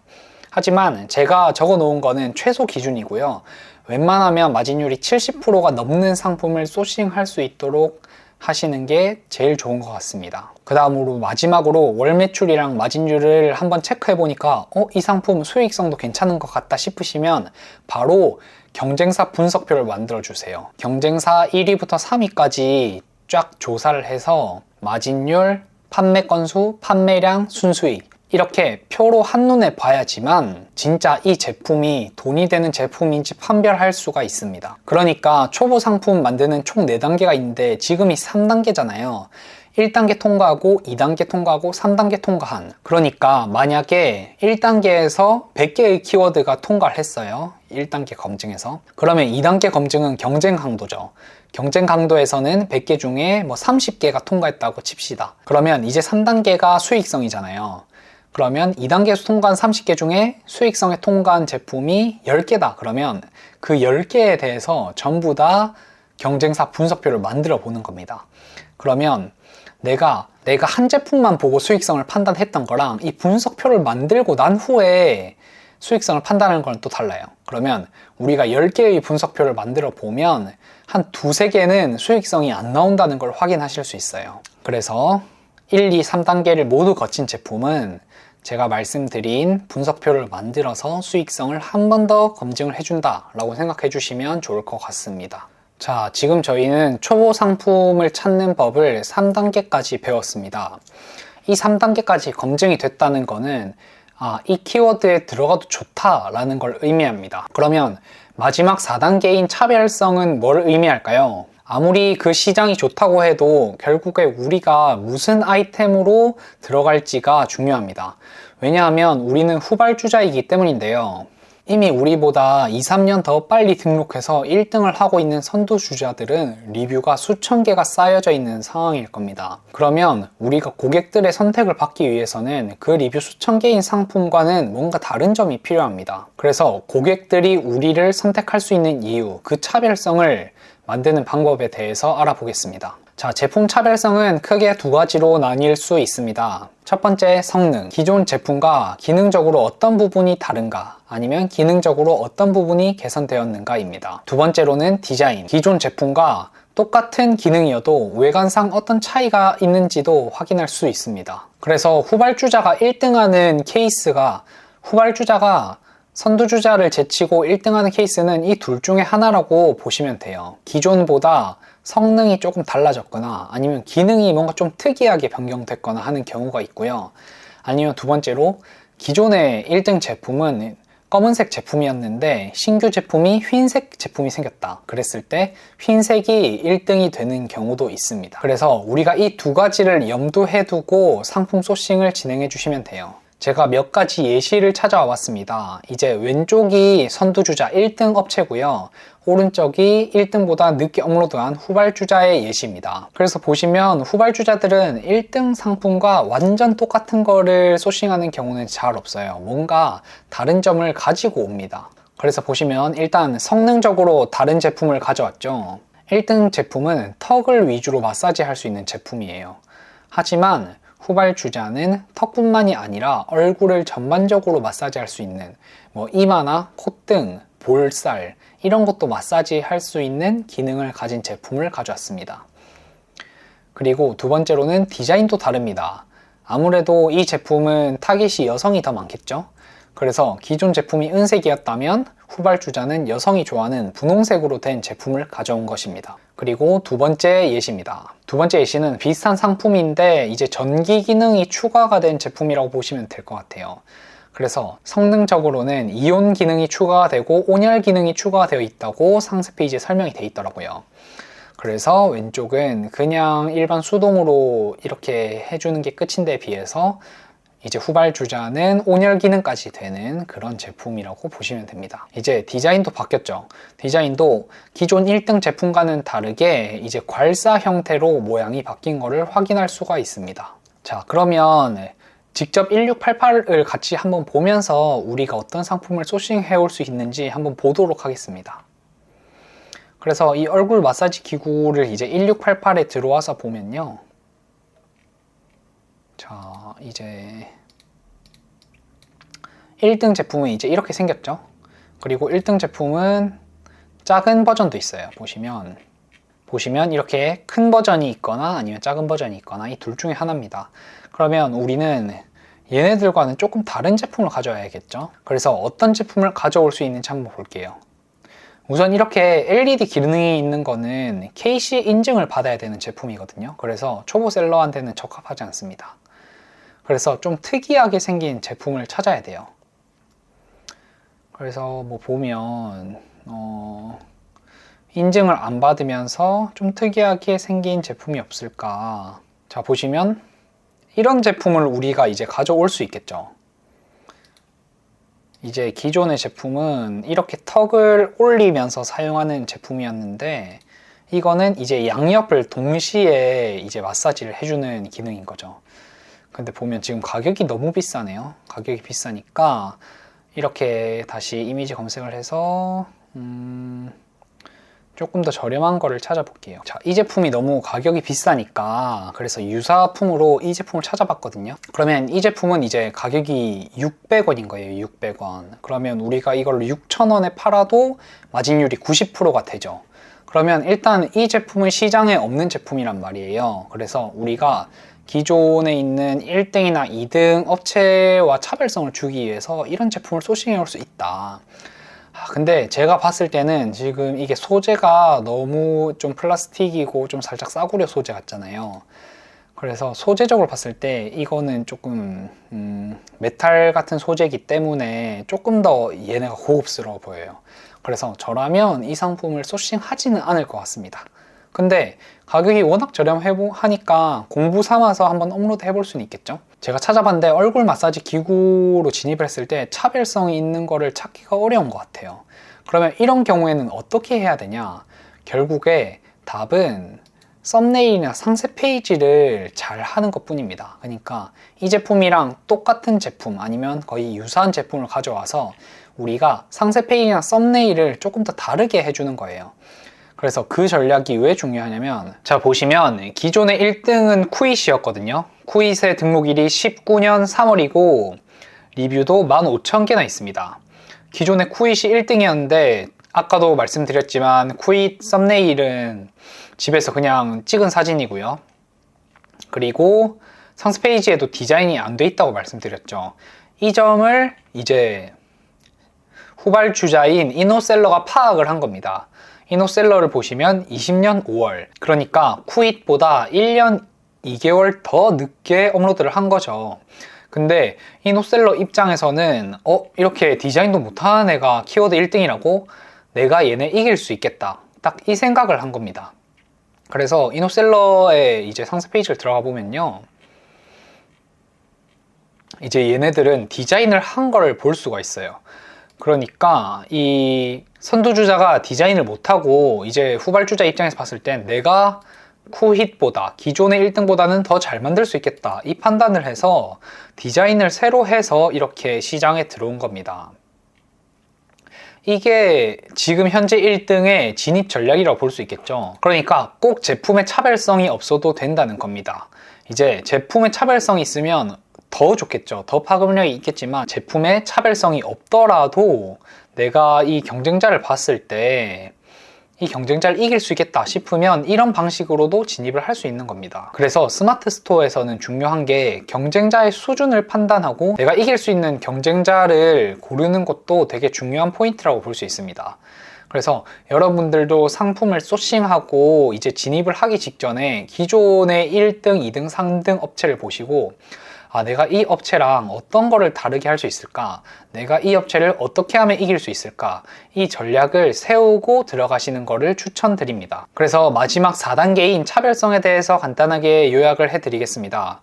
하지만 제가 적어 놓은 거는 최소 기준이고요. 웬만하면 마진율이 70%가 넘는 상품을 소싱할 수 있도록 하시는 게 제일 좋은 것 같습니다. 그 다음으로 마지막으로 월 매출이랑 마진율을 한번 체크해 보니까 이 상품 수익성도 괜찮은 것 같다 싶으시면 바로 경쟁사 분석표를 만들어 주세요. 경쟁사 1위부터 3위까지 쫙 조사를 해서 마진율, 판매 건수, 판매량, 순수익 이렇게 표로 한눈에 봐야지만 진짜 이 제품이 돈이 되는 제품인지 판별할 수가 있습니다. 그러니까 초보 상품 만드는 총 4단계가 있는데 지금이 3단계잖아요. 1단계 통과하고 2단계 통과하고 3단계 통과한, 그러니까 만약에 1단계에서 100개의 키워드가 통과를 했어요. 1단계 검증에서. 그러면 2단계 검증은 경쟁 강도죠. 경쟁 강도에서는 100개 중에 뭐 30개가 통과했다고 칩시다. 그러면 이제 3단계가 수익성이잖아요. 그러면 2단계에서 통과한 30개 중에 수익성에 통과한 제품이 10개다. 그러면 그 10개에 대해서 전부 다 경쟁사 분석표를 만들어 보는 겁니다. 그러면 내가 한 제품만 보고 수익성을 판단했던 거랑 이 분석표를 만들고 난 후에 수익성을 판단하는 거는 또 달라요. 그러면 우리가 10개의 분석표를 만들어 보면 한 2-3개는 수익성이 안 나온다는 걸 확인하실 수 있어요. 그래서 1, 2, 3단계를 모두 거친 제품은 제가 말씀드린 분석표를 만들어서 수익성을 한 번 더 검증을 해준다 라고 생각해 주시면 좋을 것 같습니다. 자, 지금 저희는 초보 상품을 찾는 법을 3단계까지 배웠습니다. 이 3단계까지 검증이 됐다는 거는 이 키워드에 들어가도 좋다라는 걸 의미합니다. 그러면 마지막 4단계인 차별성은 뭘 의미할까요? 아무리 그 시장이 좋다고 해도 결국에 우리가 무슨 아이템으로 들어갈지가 중요합니다. 왜냐하면 우리는 후발주자이기 때문인데요. 이미 우리보다 2, 3년 더 빨리 등록해서 1등을 하고 있는 선두주자들은 리뷰가 수천 개가 쌓여져 있는 상황일 겁니다. 그러면 우리가 고객들의 선택을 받기 위해서는 그 리뷰 수천 개인 상품과는 뭔가 다른 점이 필요합니다. 그래서 고객들이 우리를 선택할 수 있는 이유, 그 차별성을 만드는 방법에 대해서 알아보겠습니다. 자, 제품 차별성은 크게 두 가지로 나뉠 수 있습니다. 첫 번째, 성능. 기존 제품과 기능적으로 어떤 부분이 다른가, 아니면 기능적으로 어떤 부분이 개선되었는가입니다. 두 번째로는 디자인. 기존 제품과 똑같은 기능이어도 외관상 어떤 차이가 있는지도 확인할 수 있습니다. 그래서 후발주자가 1등하는 케이스가 후발주자가 선두주자를 제치고 1등하는 케이스는 이 둘 중에 하나라고 보시면 돼요. 기존보다 성능이 조금 달라졌거나 아니면 기능이 뭔가 좀 특이하게 변경됐거나 하는 경우가 있고요. 아니면 두 번째로 기존의 1등 제품은 검은색 제품이었는데 신규 제품이 흰색 제품이 생겼다. 그랬을 때 흰색이 1등이 되는 경우도 있습니다. 그래서 우리가 이 두 가지를 염두에 두고 상품 소싱을 진행해 주시면 돼요. 제가 몇 가지 예시를 찾아와 봤습니다. 이제 왼쪽이 선두주자 1등 업체고요. 오른쪽이 1등보다 늦게 업로드한 후발주자의 예시입니다. 그래서 보시면 후발주자들은 1등 상품과 완전 똑같은 거를 소싱하는 경우는 잘 없어요. 뭔가 다른 점을 가지고 옵니다. 그래서 보시면 일단 성능적으로 다른 제품을 가져왔죠. 1등 제품은 턱을 위주로 마사지 할 수 있는 제품이에요. 하지만 후발주자는 턱뿐만이 아니라 얼굴을 전반적으로 마사지 할 수 있는 이마나 콧등, 볼살 이런 것도 마사지 할 수 있는 기능을 가진 제품을 가져왔습니다. 그리고 두 번째로는 디자인도 다릅니다. 아무래도 이 제품은 타깃이 여성이 더 많겠죠? 그래서 기존 제품이 은색이었다면 후발주자는 여성이 좋아하는 분홍색으로 된 제품을 가져온 것입니다. 그리고 두 번째 예시입니다. 두 번째 예시는 비슷한 상품인데 이제 전기 기능이 추가가 된 제품이라고 보시면 될 것 같아요. 그래서 성능적으로는 이온 기능이 추가가 되고 온열 기능이 추가가 되어 있다고 상세 페이지에 설명이 되어 있더라고요. 그래서 왼쪽은 그냥 일반 수동으로 이렇게 해주는 게 끝인데 비해서 이제 후발주자는 온열 기능까지 되는 그런 제품이라고 보시면 됩니다. 이제 디자인도 바뀌었죠. 디자인도 기존 1등 제품과는 다르게 이제 괄사 형태로 모양이 바뀐 거를 확인할 수가 있습니다. 자, 그러면 직접 1688을 같이 한번 보면서 우리가 어떤 상품을 소싱해 올 수 있는지 한번 보도록 하겠습니다. 그래서 이 얼굴 마사지 기구를 이제 1688에 들어와서 보면요. 자, 이제 1등 제품은 이제 이렇게 생겼죠. 그리고 1등 제품은 작은 버전도 있어요. 보시면 이렇게 큰 버전이 있거나 아니면 작은 버전이 있거나 이 둘 중에 하나입니다. 그러면 우리는 얘네들과는 조금 다른 제품을 가져와야겠죠. 그래서 어떤 제품을 가져올 수 있는지 한번 볼게요. 우선 이렇게 LED 기능이 있는 거는 KC 인증을 받아야 되는 제품이거든요. 그래서 초보 셀러한테는 적합하지 않습니다. 그래서 좀 특이하게 생긴 제품을 찾아야 돼요. 그래서 보면 인증을 안 받으면서 좀 특이하게 생긴 제품이 없을까. 자, 보시면 이런 제품을 우리가 이제 가져올 수 있겠죠. 이제 기존의 제품은 이렇게 턱을 올리면서 사용하는 제품이었는데 이거는 이제 양옆을 동시에 이제 마사지를 해주는 기능인 거죠. 근데 보면 지금 가격이 너무 비싸네요. 가격이 비싸니까 이렇게 다시 이미지 검색을 해서 조금 더 저렴한 거를 찾아볼게요. 자, 이 제품이 너무 가격이 비싸니까 그래서 유사품으로 이 제품을 찾아봤거든요. 그러면 이 제품은 이제 가격이 600원인 거예요. 600원. 그러면 우리가 이걸 6,000원에 팔아도 마진율이 90%가 되죠. 그러면 일단 이 제품은 시장에 없는 제품이란 말이에요. 그래서 우리가 기존에 있는 1등이나 2등 업체와 차별성을 주기 위해서 이런 제품을 소싱해 올 수 있다. 근데 제가 봤을 때는 지금 이게 소재가 너무 좀 플라스틱이고 좀 살짝 싸구려 소재 같잖아요. 그래서 소재적으로 봤을 때 이거는 조금 메탈 같은 소재이기 때문에 조금 더 얘네가 고급스러워 보여요. 그래서 저라면 이 상품을 소싱하지는 않을 것 같습니다. 근데 가격이 워낙 저렴하니까 공부 삼아서 한번 업로드 해볼 수는 있겠죠. 제가 찾아봤는데 얼굴 마사지 기구로 진입을 했을 때 차별성이 있는 거를 찾기가 어려운 것 같아요. 그러면 이런 경우에는 어떻게 해야 되냐? 결국에 답은 썸네일이나 상세 페이지를 잘 하는 것 뿐입니다. 그러니까 이 제품이랑 똑같은 제품 아니면 거의 유사한 제품을 가져와서 우리가 상세 페이지나 썸네일을 조금 더 다르게 해주는 거예요. 그래서 그 전략이 왜 중요하냐면, 자 보시면 기존의 1등은 쿠잇이었거든요. 쿠잇의 등록일이 19년 3월이고 리뷰도 15,000개나 있습니다. 기존의 쿠잇이 1등이었는데 아까도 말씀드렸지만 쿠잇 썸네일은 집에서 그냥 찍은 사진이고요. 그리고 상세 페이지에도 디자인이 안 돼 있다고 말씀드렸죠. 이 점을 이제 후발주자인 이노셀러가 파악을 한 겁니다. 이노셀러를 보시면 20년 5월, 그러니까 쿠잇보다 1년 2개월 더 늦게 업로드를 한 거죠. 근데 이노셀러 입장에서는 이렇게 디자인도 못하는 애가 키워드 1등이라고? 내가 얘네 이길 수 있겠다. 딱 이 생각을 한 겁니다. 그래서 이노셀러의 이제 상세 페이지를 들어가 보면요, 이제 얘네들은 디자인을 한 걸 볼 수가 있어요. 그러니까 이 선두주자가 디자인을 못하고 이제 후발주자 입장에서 봤을 땐 내가 쿠힛보다 기존의 1등보다는 더 잘 만들 수 있겠다, 이 판단을 해서 디자인을 새로 해서 이렇게 시장에 들어온 겁니다. 이게 지금 현재 1등의 진입 전략이라고 볼 수 있겠죠. 그러니까 꼭 제품의 차별성이 없어도 된다는 겁니다. 이제 제품의 차별성이 있으면 더 좋겠죠. 더 파급력이 있겠지만 제품의 차별성이 없더라도 내가 이 경쟁자를 봤을 때 이 경쟁자를 이길 수 있겠다 싶으면 이런 방식으로도 진입을 할 수 있는 겁니다. 그래서 스마트 스토어에서는 중요한 게 경쟁자의 수준을 판단하고 내가 이길 수 있는 경쟁자를 고르는 것도 되게 중요한 포인트라고 볼 수 있습니다. 그래서 여러분들도 상품을 소싱하고 이제 진입을 하기 직전에 기존의 1등, 2등, 3등 업체를 보시고, 내가 이 업체랑 어떤 거를 다르게 할 수 있을까? 내가 이 업체를 어떻게 하면 이길 수 있을까? 이 전략을 세우고 들어가시는 거를 추천드립니다. 그래서 마지막 4단계인 차별성에 대해서 간단하게 요약을 해드리겠습니다.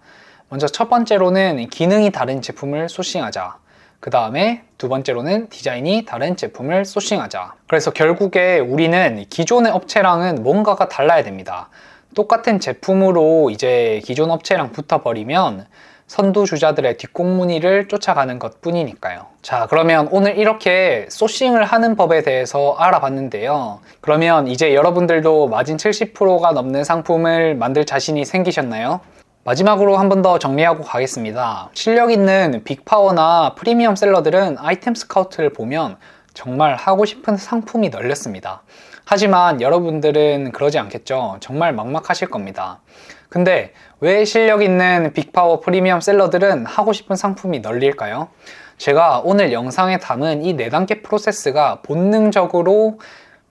먼저 첫 번째로는 기능이 다른 제품을 소싱하자. 그 다음에 두 번째로는 디자인이 다른 제품을 소싱하자. 그래서 결국에 우리는 기존의 업체랑은 뭔가가 달라야 됩니다. 똑같은 제품으로 이제 기존 업체랑 붙어버리면 선두주자들의 뒷공무니를 쫓아가는 것 뿐이니까요. 자, 그러면 오늘 이렇게 소싱을 하는 법에 대해서 알아봤는데요. 그러면 이제 여러분들도 마진 70%가 넘는 상품을 만들 자신이 생기셨나요? 마지막으로 한 번 더 정리하고 가겠습니다. 실력 있는 빅파워나 프리미엄 셀러들은 아이템 스카우트를 보면 정말 하고 싶은 상품이 널렸습니다. 하지만 여러분들은 그러지 않겠죠. 정말 막막하실 겁니다. 근데 왜 실력 있는 빅파워 프리미엄 셀러들은 하고 싶은 상품이 널릴까요? 제가 오늘 영상에 담은 이 4단계 프로세스가 본능적으로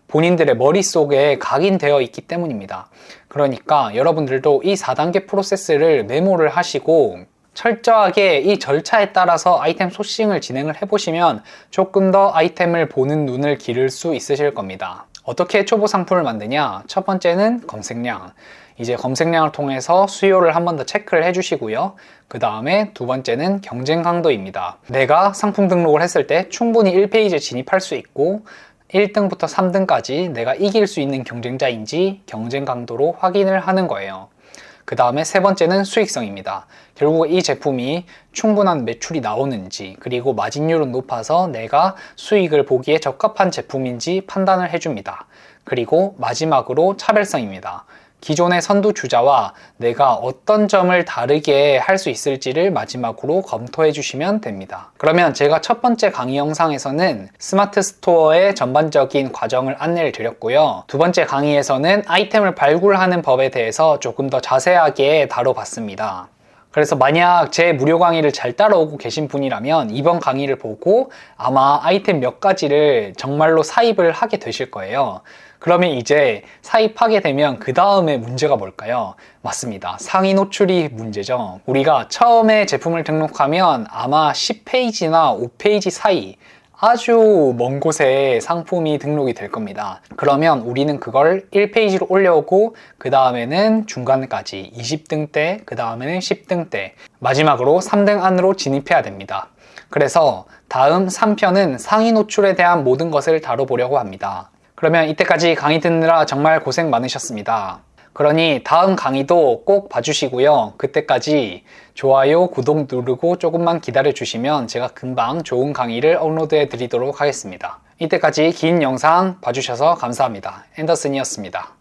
본인들의 머릿속에 각인되어 있기 때문입니다. 그러니까 여러분들도 이 4단계 프로세스를 메모를 하시고 철저하게 이 절차에 따라서 아이템 소싱을 진행을 해보시면 조금 더 아이템을 보는 눈을 기를 수 있으실 겁니다. 어떻게 초보 상품을 만드냐? 첫 번째는 검색량. 이제 검색량을 통해서 수요를 한 번 더 체크를 해주시고요. 그 다음에 두 번째는 경쟁 강도입니다. 내가 상품 등록을 했을 때 충분히 1페이지에 진입할 수 있고 1등부터 3등까지 내가 이길 수 있는 경쟁자인지 경쟁 강도로 확인을 하는 거예요. 그 다음에 세 번째는 수익성입니다. 결국 이 제품이 충분한 매출이 나오는지, 그리고 마진율은 높아서 내가 수익을 보기에 적합한 제품인지 판단을 해줍니다. 그리고 마지막으로 차별성입니다. 기존의 선두주자와 내가 어떤 점을 다르게 할 수 있을지를 마지막으로 검토해 주시면 됩니다. 그러면 제가 첫 번째 강의 영상에서는 스마트 스토어의 전반적인 과정을 안내를 드렸고요. 두 번째 강의에서는 아이템을 발굴하는 법에 대해서 조금 더 자세하게 다뤄봤습니다. 그래서 만약 제 무료 강의를 잘 따라오고 계신 분이라면 이번 강의를 보고 아마 아이템 몇 가지를 정말로 사입을 하게 되실 거예요. 그러면 이제 사입하게 되면 그 다음에 문제가 뭘까요? 맞습니다. 상위 노출이 문제죠. 우리가 처음에 제품을 등록하면 아마 10페이지나 5페이지 사이 아주 먼 곳에 상품이 등록이 될 겁니다. 그러면 우리는 그걸 1페이지로 올려오고 그 다음에는 중간까지 20등대, 그 다음에는 10등대, 마지막으로 3등 안으로 진입해야 됩니다. 그래서 다음 3편은 상위 노출에 대한 모든 것을 다뤄보려고 합니다. 그러면 이때까지 강의 듣느라 정말 고생 많으셨습니다. 그러니 다음 강의도 꼭 봐주시고요. 그때까지 좋아요, 구독 누르고 조금만 기다려주시면 제가 금방 좋은 강의를 업로드해 드리도록 하겠습니다. 이때까지 긴 영상 봐주셔서 감사합니다. 앤더슨이었습니다.